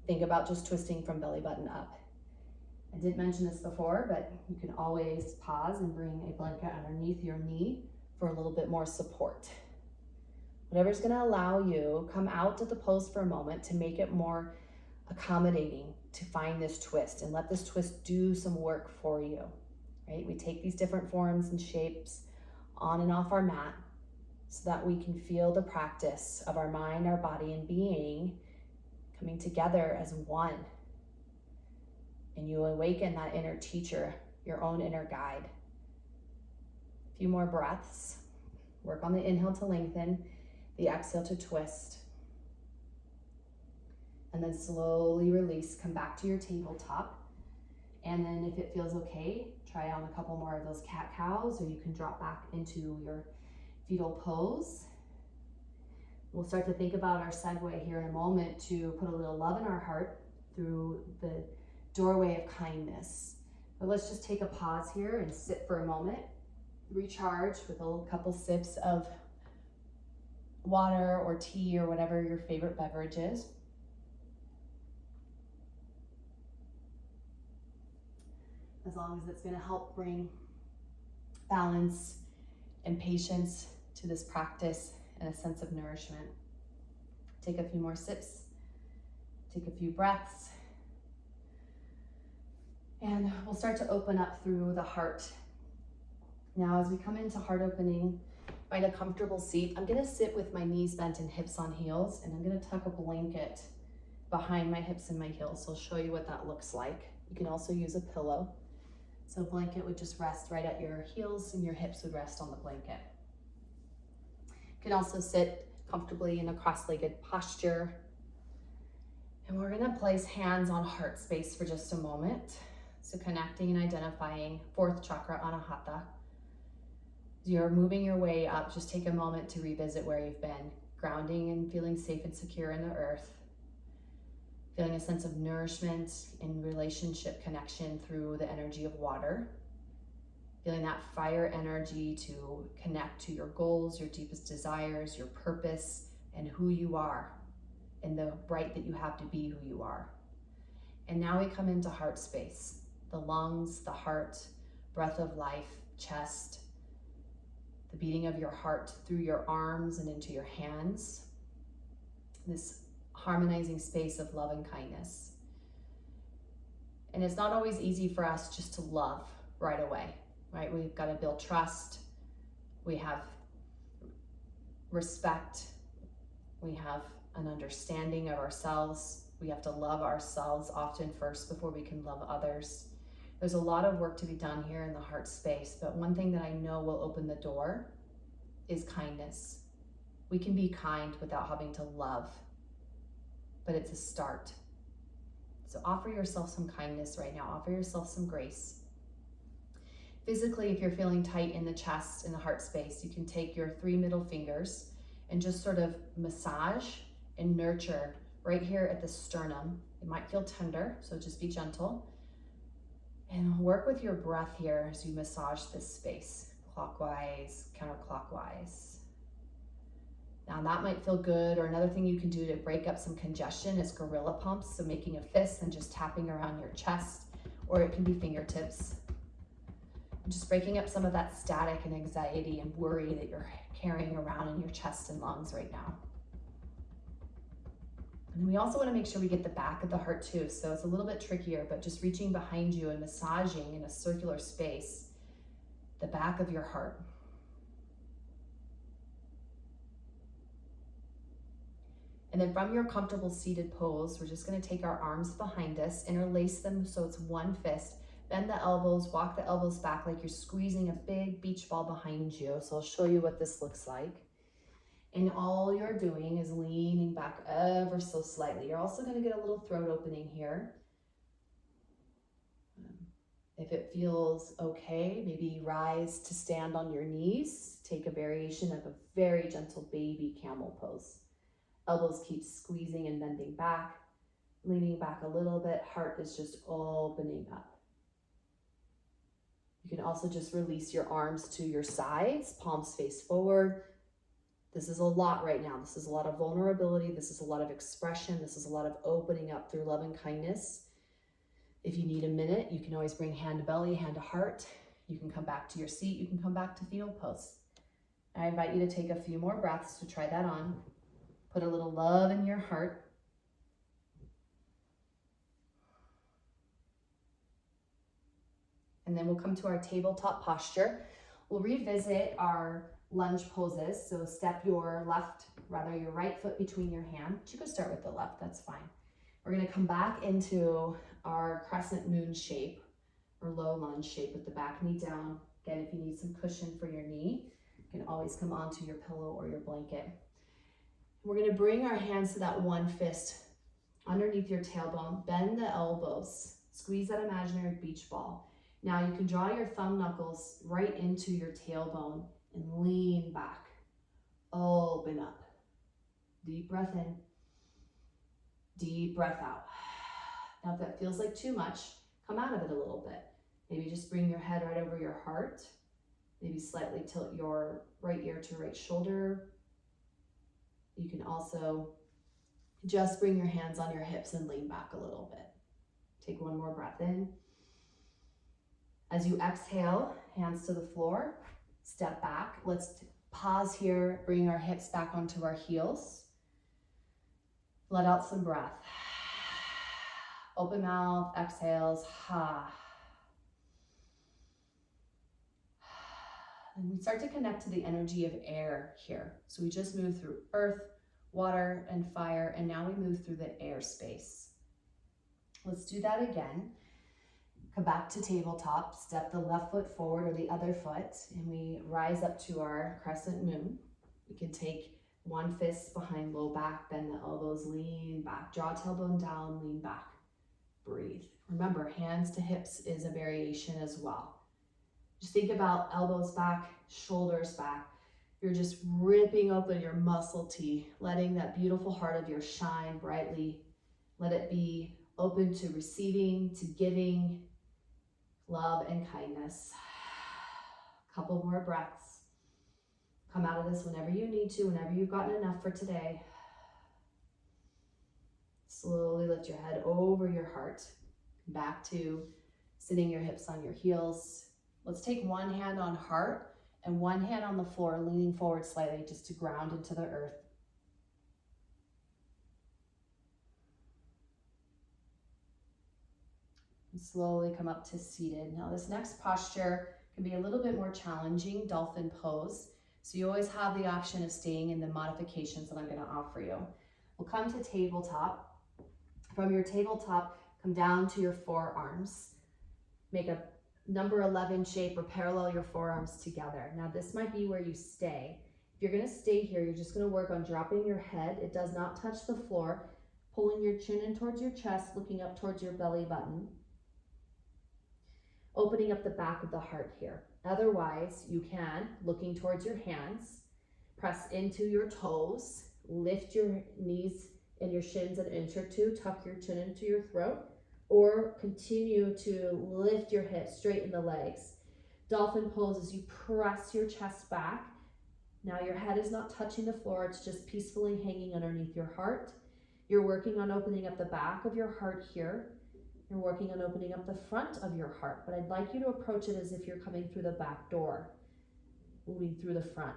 Speaker 1: Think about just twisting from belly button up. I did mention this before, but you can always pause and bring a blanket underneath your knee for a little bit more support. Whatever's gonna allow you, come out of the pose for a moment to make it more accommodating to find this twist and let this twist do some work for you, right? We take these different forms and shapes on and off our mat so that we can feel the practice of our mind, our body, and being coming together as one. And you awaken that inner teacher, your own inner guide. A few more breaths. Work on the inhale to lengthen, the exhale to twist. And then slowly release, come back to your tabletop. And then if it feels okay, try on a couple more of those cat-cows, or you can drop back into your fetal pose. We'll start to think about our segue here in a moment to put a little love in our heart through the doorway of kindness. But let's just take a pause here and sit for a moment, recharge with a couple sips of water or tea or whatever your favorite beverage is. As long as it's going to help bring balance and patience to this practice and a sense of nourishment. Take a few more sips, take a few breaths, and we'll start to open up through the heart. Now, as we come into heart opening, find a comfortable seat. I'm going to sit with my knees bent and hips on heels, and I'm going to tuck a blanket behind my hips and my heels. So I'll show you what that looks like. You can also use a pillow. So a blanket would just rest right at your heels and your hips would rest on the blanket. You can also sit comfortably in a cross-legged posture. And we're gonna place hands on heart space for just a moment. So connecting and identifying fourth chakra, Anahata. As you're moving your way up, just take a moment to revisit where you've been, grounding and feeling safe and secure in the earth. Feeling a sense of nourishment and relationship connection through the energy of water. Feeling that fire energy to connect to your goals, your deepest desires, your purpose, and who you are, and the right that you have to be who you are. And now we come into heart space, the lungs, the heart, breath of life, chest, the beating of your heart through your arms and into your hands. This harmonizing space of love and kindness. And it's not always easy for us just to love right away, right? We've got to build trust. We have respect. We have an understanding of ourselves. We have to love ourselves often first before we can love others. There's a lot of work to be done here in the heart space, but one thing that I know will open the door is kindness. We can be kind without having to love, but it's a start. So offer yourself some kindness right now. Offer yourself some grace. Physically, if you're feeling tight in the chest, in the heart space, you can take your 3 middle fingers and just sort of massage and nurture right here at the sternum. It might feel tender, so just be gentle. And work with your breath here as you massage this space, clockwise, counterclockwise. Now that might feel good, or another thing you can do to break up some congestion is gorilla pumps, so making a fist and just tapping around your chest, or it can be fingertips. And just breaking up some of that static and anxiety and worry that you're carrying around in your chest and lungs right now. And we also want to make sure we get the back of the heart too, so it's a little bit trickier, but just reaching behind you and massaging in a circular space, the back of your heart. And then from your comfortable seated pose, we're just going to take our arms behind us, interlace them so it's one fist, bend the elbows, walk the elbows back like you're squeezing a big beach ball behind you. So I'll show you what this looks like. And all you're doing is leaning back ever so slightly. You're also going to get a little throat opening here. If it feels okay, maybe rise to stand on your knees. Take a variation of a very gentle baby camel pose. Elbows keep squeezing and bending back, leaning back a little bit. Heart is just opening up. You can also just release your arms to your sides, palms face forward. This is a lot right now. This is a lot of vulnerability. This is a lot of expression. This is a lot of opening up through love and kindness. If you need a minute, you can always bring hand to belly, hand to heart. You can come back to your seat. You can come back to fetal pose. I invite you to take a few more breaths to try that on. Put a little love in your heart. And then we'll come to our tabletop posture. We'll revisit our lunge poses. So step your your right foot between your hand. You could start with the left, that's fine. We're gonna come back into our crescent moon shape or low lunge shape with the back knee down. Again, if you need some cushion for your knee, you can always come onto your pillow or your blanket. We're gonna bring our hands to that one fist underneath your tailbone. Bend the elbows. Squeeze that imaginary beach ball. Now you can draw your thumb knuckles right into your tailbone and lean back. Open up. Deep breath in. Deep breath out. Now if that feels like too much, come out of it a little bit. Maybe just bring your head right over your heart. Maybe slightly tilt your right ear to right shoulder. You can also just bring your hands on your hips and lean back a little bit. Take one more breath in. As you exhale, hands to the floor, step back. Let's pause here, bring our hips back onto our heels. Let out some breath. Open mouth, exhales, ha. And we start to connect to the energy of air here. So we just moved through earth, water, and fire, and now we move through the air space. Let's do that again. Come back to tabletop, step the left foot forward or the other foot, and we rise up to our crescent moon. We can take one fist behind low back, bend the elbows, lean back, draw tailbone down, lean back, breathe. Remember, hands to hips is a variation as well. Just think about elbows back, shoulders back. You're just ripping open your muscle T, letting that beautiful heart of yours shine brightly. Let it be open to receiving, to giving love and kindness. A couple more breaths. Come out of this whenever you need to, whenever you've gotten enough for today. Slowly lift your head over your heart, back to sitting your hips on your heels. Let's take one hand on heart and one hand on the floor, leaning forward slightly just to ground into the earth. And slowly come up to seated. Now this next posture can be a little bit more challenging, dolphin pose. So you always have the option of staying in the modifications that I'm going to offer you. We'll come to tabletop. From your tabletop, come down to your forearms. Make a number 11 shape or parallel your forearms together. Now this might be where you stay. If you're going to stay here, you're just going to work on dropping your head. It does not touch the floor. Pulling your chin in towards your chest, looking up towards your belly button. Opening up the back of the heart here. Otherwise, you can, looking towards your hands, press into your toes, lift your knees and your shins an inch or two, tuck your chin into your throat, or continue to lift your hips, straighten the legs. Dolphin pose as you press your chest back. Now your head is not touching the floor, it's just peacefully hanging underneath your heart. You're working on opening up the back of your heart here. You're working on opening up the front of your heart, but I'd like you to approach it as if you're coming through the back door, moving through the front.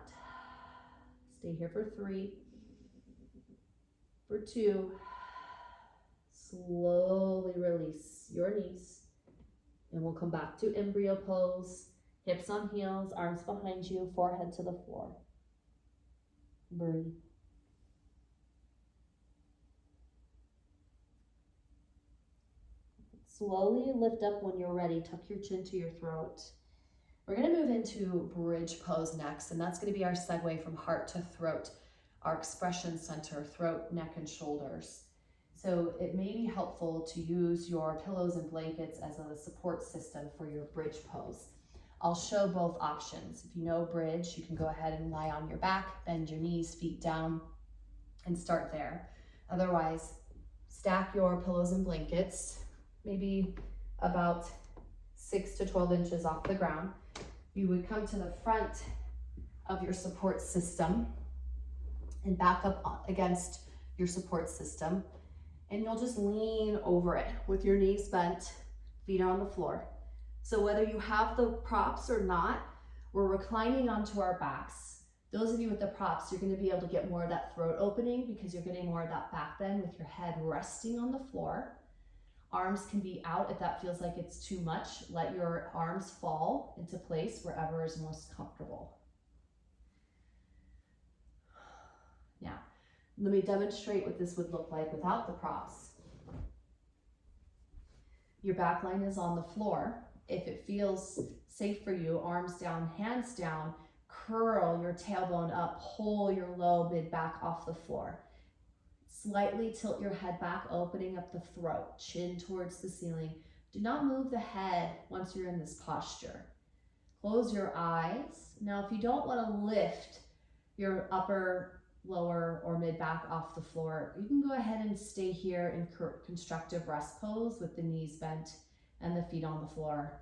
Speaker 1: Stay here for 3, for 2. Slowly release your knees, and we'll come back to embryo pose, hips on heels, arms behind you, forehead to the floor. Breathe. Slowly lift up when you're ready. Tuck your chin to your throat. We're going to move into bridge pose next, and that's going to be our segue from heart to throat, our expression center, throat, neck, and shoulders. So it may be helpful to use your pillows and blankets as a support system for your bridge pose. I'll show both options. If you know bridge, you can go ahead and lie on your back, bend your knees, feet down, and start there. Otherwise, stack your pillows and blankets, maybe about 6 to 12 inches off the ground. You would come to the front of your support system and back up against your support system, and you'll just lean over it with your knees bent, feet on the floor. So whether you have the props or not, we're reclining onto our backs. Those of you with the props, you're going to be able to get more of that throat opening because you're getting more of that back bend with your head resting on the floor. Arms can be out if that feels like it's too much. Let your arms fall into place wherever is most comfortable. Now, let me demonstrate what this would look like without the props. Your back line is on the floor. If it feels safe for you, arms down, hands down, curl your tailbone up, pull your low mid back off the floor.
Speaker 2: Slightly tilt your head back, opening up the throat, chin towards the ceiling. Do not move the head once you're in this posture. Close your eyes. Now, if you don't want to lift your upper, lower, or mid back off the floor, you can go ahead and stay here in constructive rest pose with the knees bent and the feet on the floor,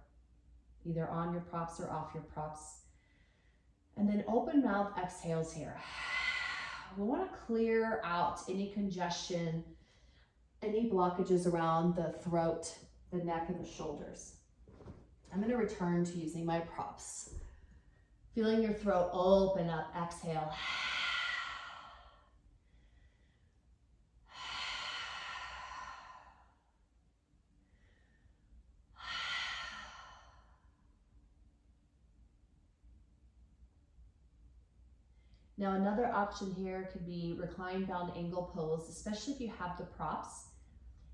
Speaker 2: either on your props or off your props. And then open mouth exhales here. We want to clear out any congestion, any blockages around the throat, the neck, and the shoulders. I'm going to return to using my props. Feeling your throat open up, exhale. Now another option here could be recline bound angle pose, especially if you have the props.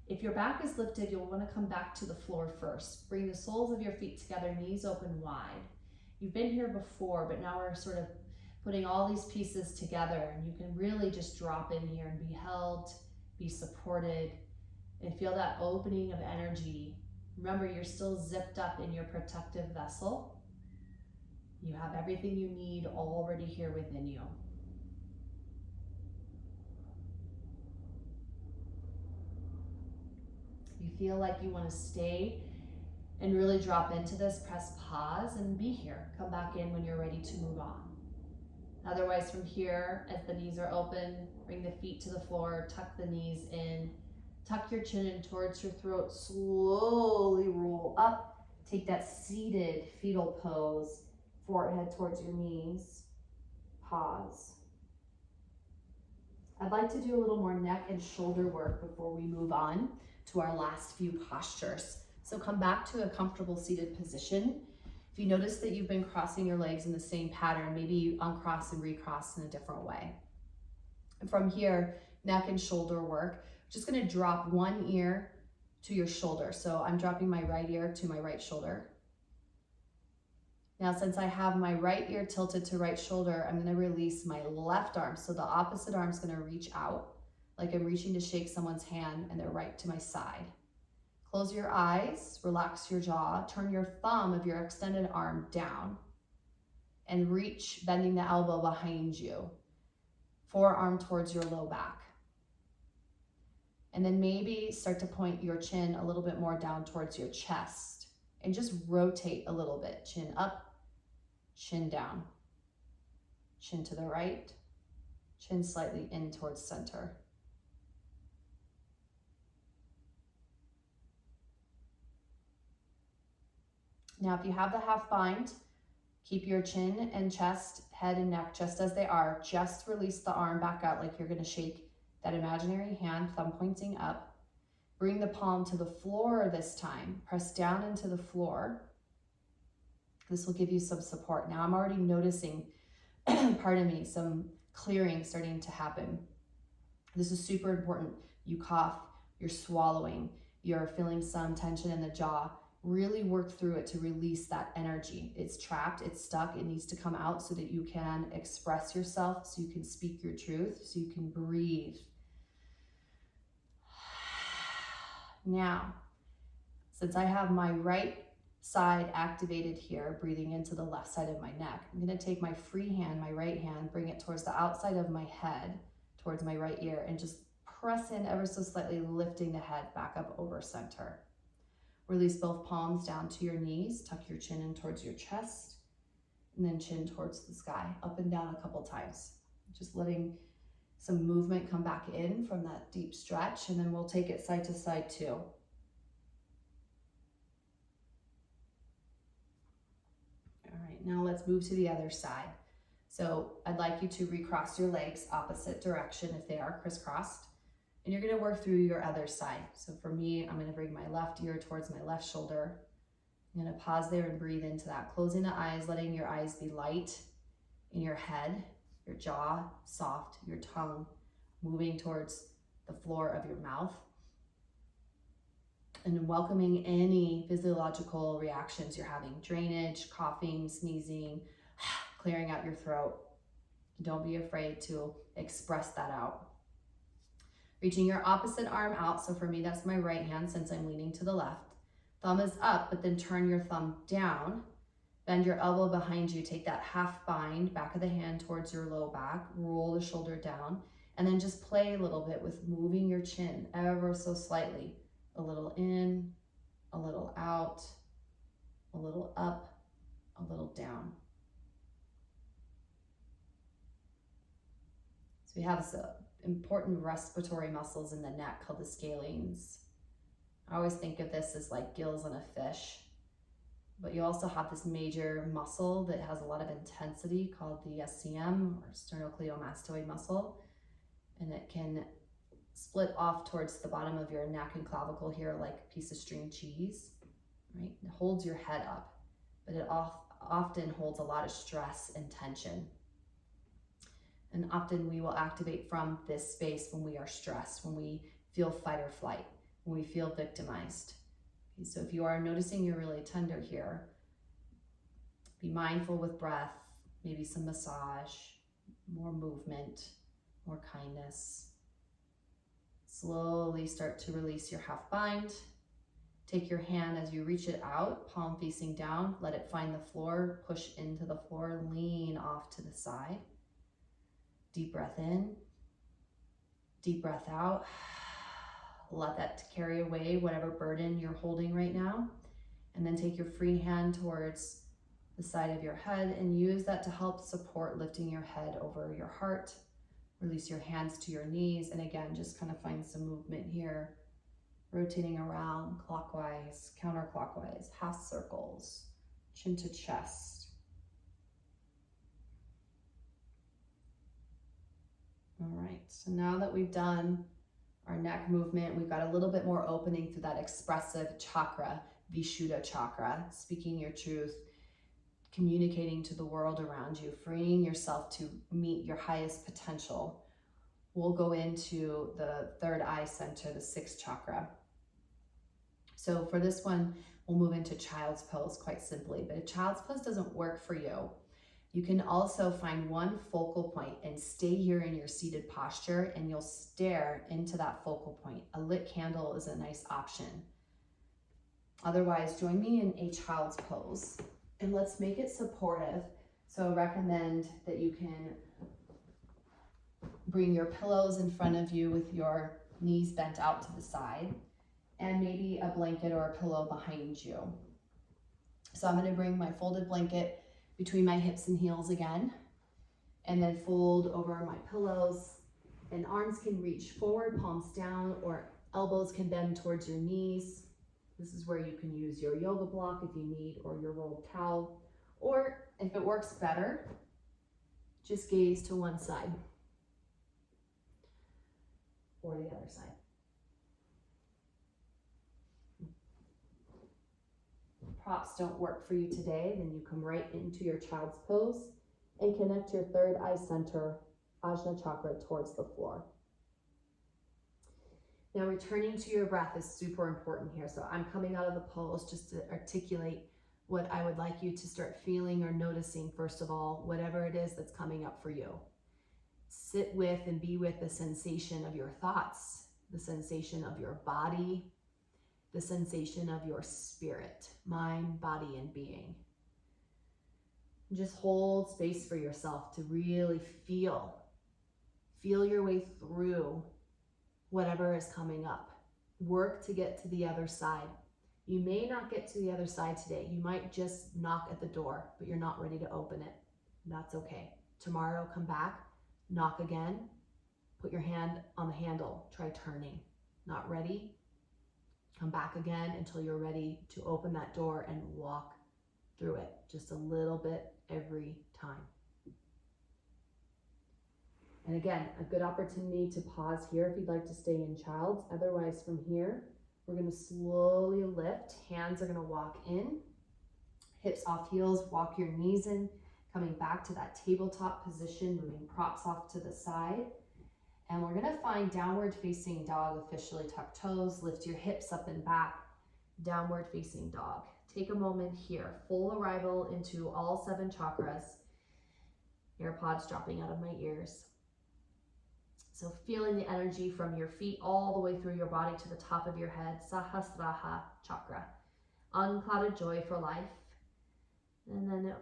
Speaker 2: If your back is lifted, you'll want to come back to the floor first. Bring the soles of your feet together, knees open wide. You've been here before, but now we're sort of putting all these pieces together, and you can really just drop in here and be held, be supported, and feel that opening of energy. Remember, you're still zipped up in your protective vessel. You have everything you need already here within you. If you feel like you want to stay and really drop into this, press pause and be here. Come back in when you're ready to move on. Otherwise, from here, as the knees are open, bring the feet to the floor, tuck the knees in, tuck your chin in towards your throat, slowly roll up. Take that seated fetal pose, forehead towards your knees, pause. I'd like to do a little more neck and shoulder work before we move on to our last few postures. So come back to a comfortable seated position. If you notice that you've been crossing your legs in the same pattern, maybe you uncross and recross in a different way. And from here, neck and shoulder work. Just gonna drop one ear to your shoulder. So I'm dropping my right ear to my right shoulder. Now, since I have my right ear tilted to right shoulder, I'm gonna release my left arm. So the opposite arm's gonna reach out, like I'm reaching to shake someone's hand, and they're right to my side. Close your eyes, relax your jaw, turn your thumb of your extended arm down, and reach, bending the elbow behind you. Forearm towards your low back. And then maybe start to point your chin a little bit more down towards your chest, and just rotate a little bit. Chin up, chin down, chin to the right, chin slightly in towards center. Now, if you have the half bind, keep your chin and chest, head and neck just as they are. Just release the arm back out like you're gonna shake that imaginary hand, thumb pointing up. Bring the palm to the floor this time. Press down into the floor. This will give you some support. Now I'm already noticing, pardon me, some clearing starting to happen. This is super important. You cough, you're swallowing, you're feeling some tension in the jaw. Really work through it to release that energy. It's trapped, it's stuck, it needs to come out so that you can express yourself, so you can speak your truth, so you can breathe. Now, since I have my right side activated here, breathing into the left side of my neck, I'm gonna take my free hand, my right hand, bring it towards the outside of my head, towards my right ear, and just press in ever so slightly, lifting the head back up over center. Release both palms down to your knees, tuck your chin in towards your chest, and then chin towards the sky, up and down a couple times. Just letting some movement come back in from that deep stretch, and then we'll take it side to side too. All right, now let's move to the other side. So I'd like you to recross your legs opposite direction if they are crisscrossed. And you're gonna work through your other side. So for me, I'm gonna bring my left ear towards my left shoulder. I'm gonna pause there and breathe into that. Closing the eyes, letting your eyes be light in your head, your jaw soft, your tongue moving towards the floor of your mouth. And welcoming any physiological reactions you're having, drainage, coughing, sneezing, clearing out your throat. Don't be afraid to express that out. Reaching your opposite arm out. So for me, that's my right hand since I'm leaning to the left. Thumb is up, but then turn your thumb down. Bend your elbow behind you. Take that half bind, back of the hand towards your low back. Roll the shoulder down. And then just play a little bit with moving your chin ever so slightly. A little in, a little out, a little up, a little down. So we have some important respiratory muscles in the neck called the scalenes. I always think of this as like gills in a fish, but you also have this major muscle that has a lot of intensity called the SCM, or sternocleidomastoid muscle, and it can split off towards the bottom of your neck and clavicle here like a piece of string cheese, right? It holds your head up, but it often holds a lot of stress and tension. And often we will activate from this space when we are stressed, when we feel fight or flight, when we feel victimized. Okay, so if you are noticing you're really tender here, be mindful with breath, maybe some massage, more movement, more kindness. Slowly start to release your half bind. Take your hand as you reach it out, palm facing down, let it find the floor, push into the floor, lean off to the side. Deep breath in, deep breath out. Let that carry away whatever burden you're holding right now. And then take your free hand towards the side of your head and use that to help support lifting your head over your heart. Release your hands to your knees. And again, just kind of find some movement here. Rotating around clockwise, counterclockwise, half circles, chin to chest. All right, so now that we've done our neck movement, we've got a little bit more opening through that expressive chakra, Vishuddha chakra, speaking your truth, communicating to the world around you, freeing yourself to meet your highest potential. We'll go into the third eye center, the sixth chakra. So for this one, we'll move into child's pose quite simply, but if child's pose doesn't work for you, you can also find one focal point and stay here in your seated posture, and you'll stare into that focal point. A lit candle is a nice option. Otherwise, join me in a child's pose, and let's make it supportive. So I recommend that you can bring your pillows in front of you with your knees bent out to the side, and maybe a blanket or a pillow behind you. So I'm going to bring my folded blanket between my hips and heels again, and then fold over my pillows, and arms can reach forward, palms down, or elbows can bend towards your knees. This is where you can use your yoga block if you need, or your rolled towel, or if it works better, just gaze to one side or the other side. Props don't work for you today, then you come right into your child's pose and connect your third eye center, Ajna chakra, towards the floor. Now returning to your breath is super important here. So I'm coming out of the pose just to articulate what I would like you to start feeling or noticing, first of all, whatever it is that's coming up for you. Sit with and be with the sensation of your thoughts, the sensation of your body, the sensation of your spirit, mind, body, and being. Just hold space for yourself to really feel your way through whatever is coming up. Work to get to the other side. You may not get to the other side today. You might just knock at the door, but you're not ready to open it. That's okay. Tomorrow, come back, knock again, put your hand on the handle, try turning. Not ready? Come back again until you're ready to open that door and walk through it, just a little bit every time. And again, a good opportunity to pause here if you'd like to stay in child's. Otherwise, from here, we're going to slowly lift. Hands are going to walk in, hips off heels, walk your knees in, coming back to that tabletop position, moving props off to the side. And we're gonna find downward facing dog, officially tuck toes, lift your hips up and back, downward facing dog. Take a moment here, full arrival into all 7 chakras. AirPods dropping out of my ears. So feeling the energy from your feet all the way through your body to the top of your head, Sahasrara chakra, unclouded joy for life. And then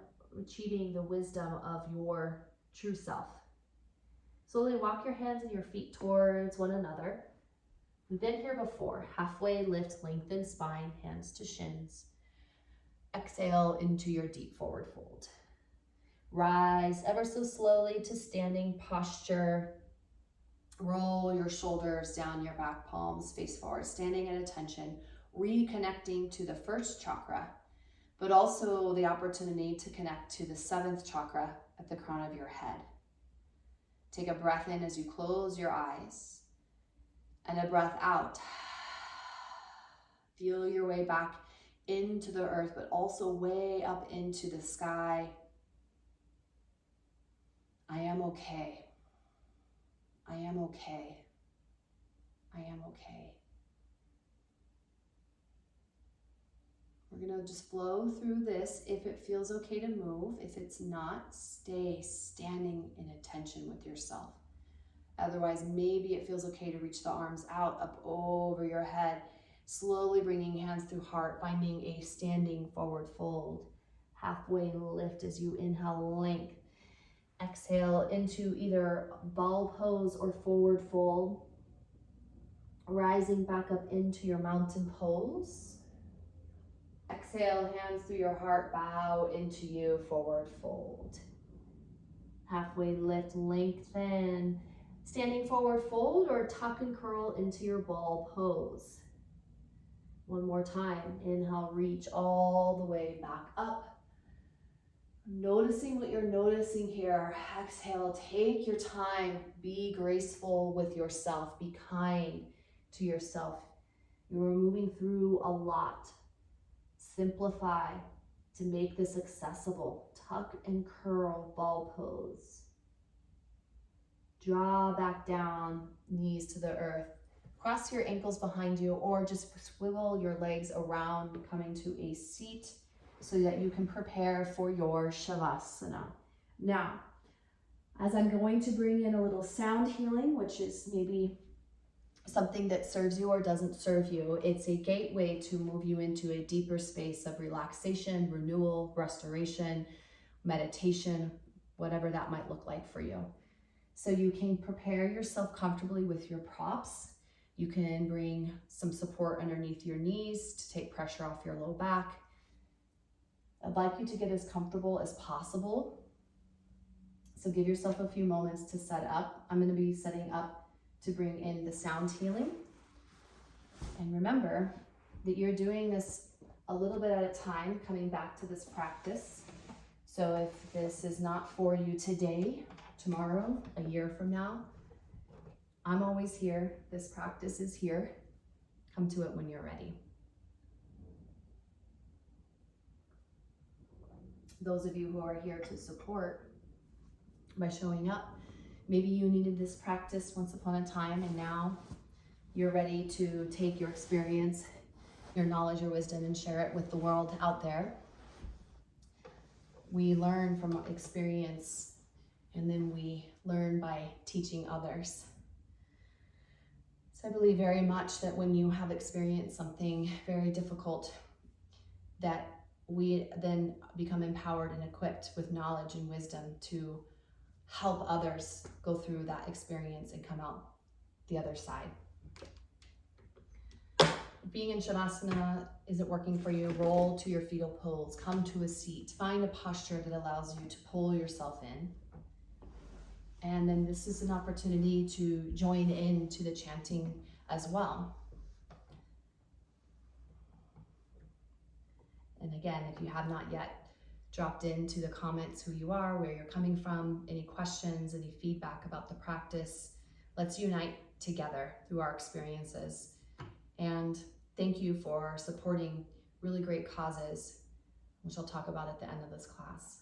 Speaker 2: achieving the wisdom of your true self. Slowly walk your hands and your feet towards one another. We've been here before. Halfway lift, lengthen spine, hands to shins. Exhale into your deep forward fold. Rise ever so slowly to standing posture. Roll your shoulders down your back palms, face forward, standing at attention, reconnecting to the first chakra, but also the opportunity to connect to the 7th chakra at the crown of your head. Take a breath in as you close your eyes, and a breath out. Feel your way back into the earth, but also way up into the sky. I am okay. I am okay. I am okay. We're going to just flow through this. If it feels okay to move, if it's not, stay standing in attention with yourself. Otherwise, maybe it feels okay to reach the arms out, up over your head, slowly bringing hands through heart, finding a standing forward fold. Halfway lift as you inhale, length. Exhale into either ball pose or forward fold. Rising back up into your mountain pose. Exhale, hands through your heart, bow into you, forward fold. Halfway lift, lengthen. Standing forward fold or tuck and curl into your ball pose. One more time. Inhale, reach all the way back up. Noticing what you're noticing here. Exhale, take your time. Be graceful with yourself. Be kind to yourself. You're moving through a lot. Simplify to make this accessible. Tuck and curl, ball pose. Draw back down, knees to the earth. Cross your ankles behind you or just swivel your legs around, coming to a seat so that you can prepare for your Shavasana. Now, as I'm going to bring in a little sound healing, which is maybe something that serves you or doesn't serve you, it's a gateway to move you into a deeper space of relaxation, renewal, restoration, meditation, whatever that might look like for you. So you can prepare yourself comfortably with your props. You can bring some support underneath your knees to take pressure off your low back. I'd like you to get as comfortable as possible. So give yourself a few moments to set up. I'm going to be setting up to bring in the sound healing. And remember that you're doing this a little bit at a time, coming back to this practice. So if this is not for you today, tomorrow, a year from now, I'm always here. This practice is here. Come to it when you're ready. Those of you who are here to support by showing up, maybe you needed this practice once upon a time and now you're ready to take your experience, your knowledge, your wisdom, and share it with the world out there. We learn from experience and then we learn by teaching others. So I believe very much that when you have experienced something very difficult, that we then become empowered and equipped with knowledge and wisdom to help others go through that experience and come out the other side. Being in Shavasana isn't working for you, roll to your fetal pose, come to a seat, find a posture that allows you to pull yourself in. And then this is an opportunity to join in to the chanting as well. And again, if you have not yet dropped into the comments who you are, where you're coming from, any questions, any feedback about the practice, let's unite together through our experiences. And thank you for supporting really great causes, which I'll talk about at the end of this class.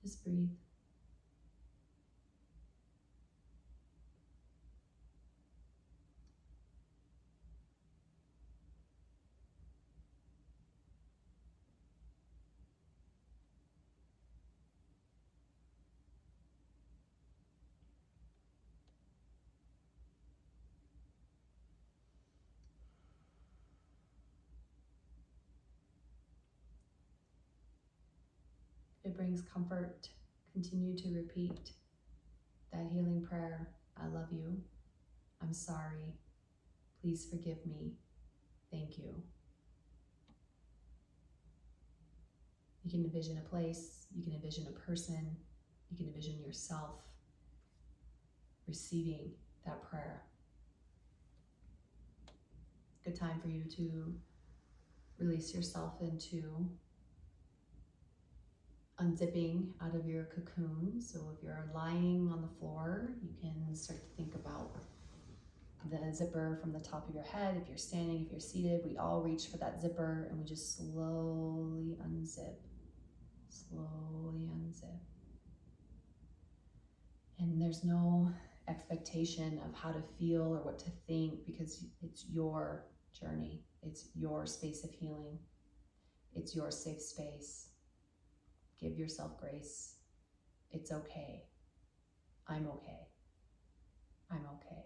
Speaker 1: Just breathe. If it brings comfort, continue to repeat that healing prayer. I love you. I'm sorry. Please forgive me. Thank you. You can envision a place, you can envision a person, you can envision yourself receiving that prayer. Good time for you to release yourself into unzipping out of your cocoon. So if you're lying on the floor, you can start to think about the zipper from the top of your head. If you're standing, if you're seated, we all reach for that zipper and we just slowly unzip. Slowly unzip. And there's no expectation of how to feel or what to think, because it's your journey. It's your space of healing. It's your safe space. Give yourself grace. It's okay. I'm okay. I'm okay.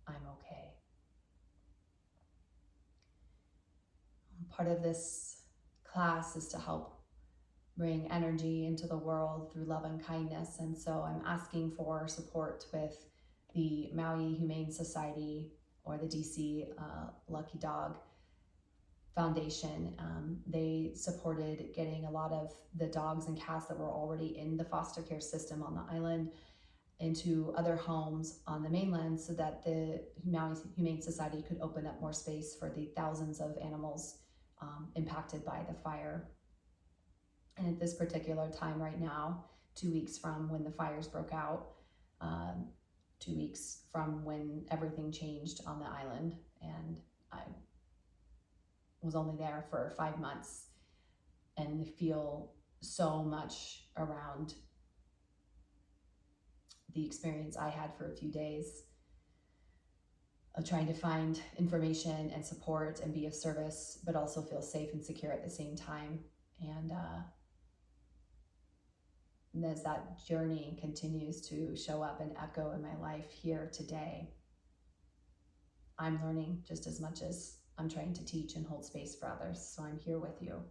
Speaker 1: I'm okay. Part of this class is to help bring energy into the world through love and kindness. And so I'm asking for support with the Maui Humane Society or the DC Lucky Dog Foundation. They supported getting a lot of the dogs and cats that were already in the foster care system on the island into other homes on the mainland, so that the Maui Humane Society could open up more space for the thousands of animals impacted by the fire. And at this particular time right now, 2 weeks from when the fires broke out, 2 weeks from when everything changed on the island, and I was only there for 5 months and feel so much around the experience I had for a few days of trying to find information and support and be of service, but also feel safe and secure at the same time. And as that journey continues to show up and echo in my life here today, I'm learning just as much as I'm trying to teach and hold space for others. So I'm here with you.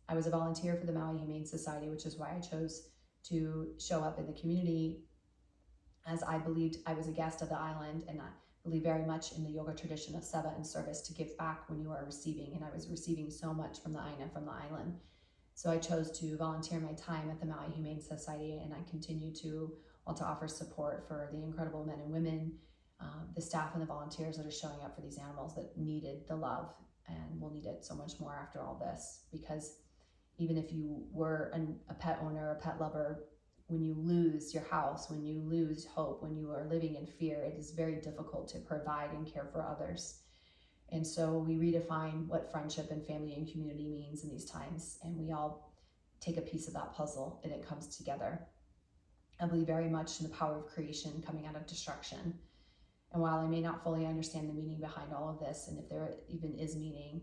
Speaker 1: I was a volunteer for the Maui Humane Society, which is why I chose to show up in the community, as I believed I was a guest of the island, and I believe very much in the yoga tradition of seva and service, to give back when you are receiving. And I was receiving so much from the Aina, from the island. So I chose to volunteer my time at the Maui Humane Society, and I continue to want to offer support for the incredible men and women, the staff and the volunteers that are showing up for these animals that needed the love and will need it so much more after all this. Because even if you were a pet owner, a pet lover, when you lose your house, when you lose hope, when you are living in fear, it is very difficult to provide and care for others. And so we redefine what friendship and family and community means in these times, and we all take a piece of that puzzle and it comes together. I believe very much in the power of creation coming out of destruction. And while I may not fully understand the meaning behind all of this, and if there even is meaning,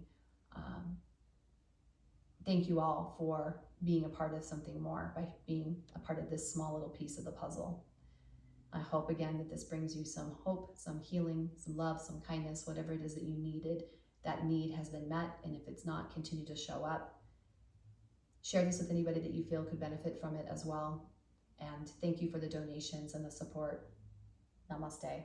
Speaker 1: thank you all for being a part of something more, by being a part of this small little piece of the puzzle. I hope again that this brings you some hope, some healing, some love, some kindness, whatever it is that you needed. That need has been met, and if it's not, continue to show up. Share this with anybody that you feel could benefit from it as well. And thank you for the donations and the support. Namaste.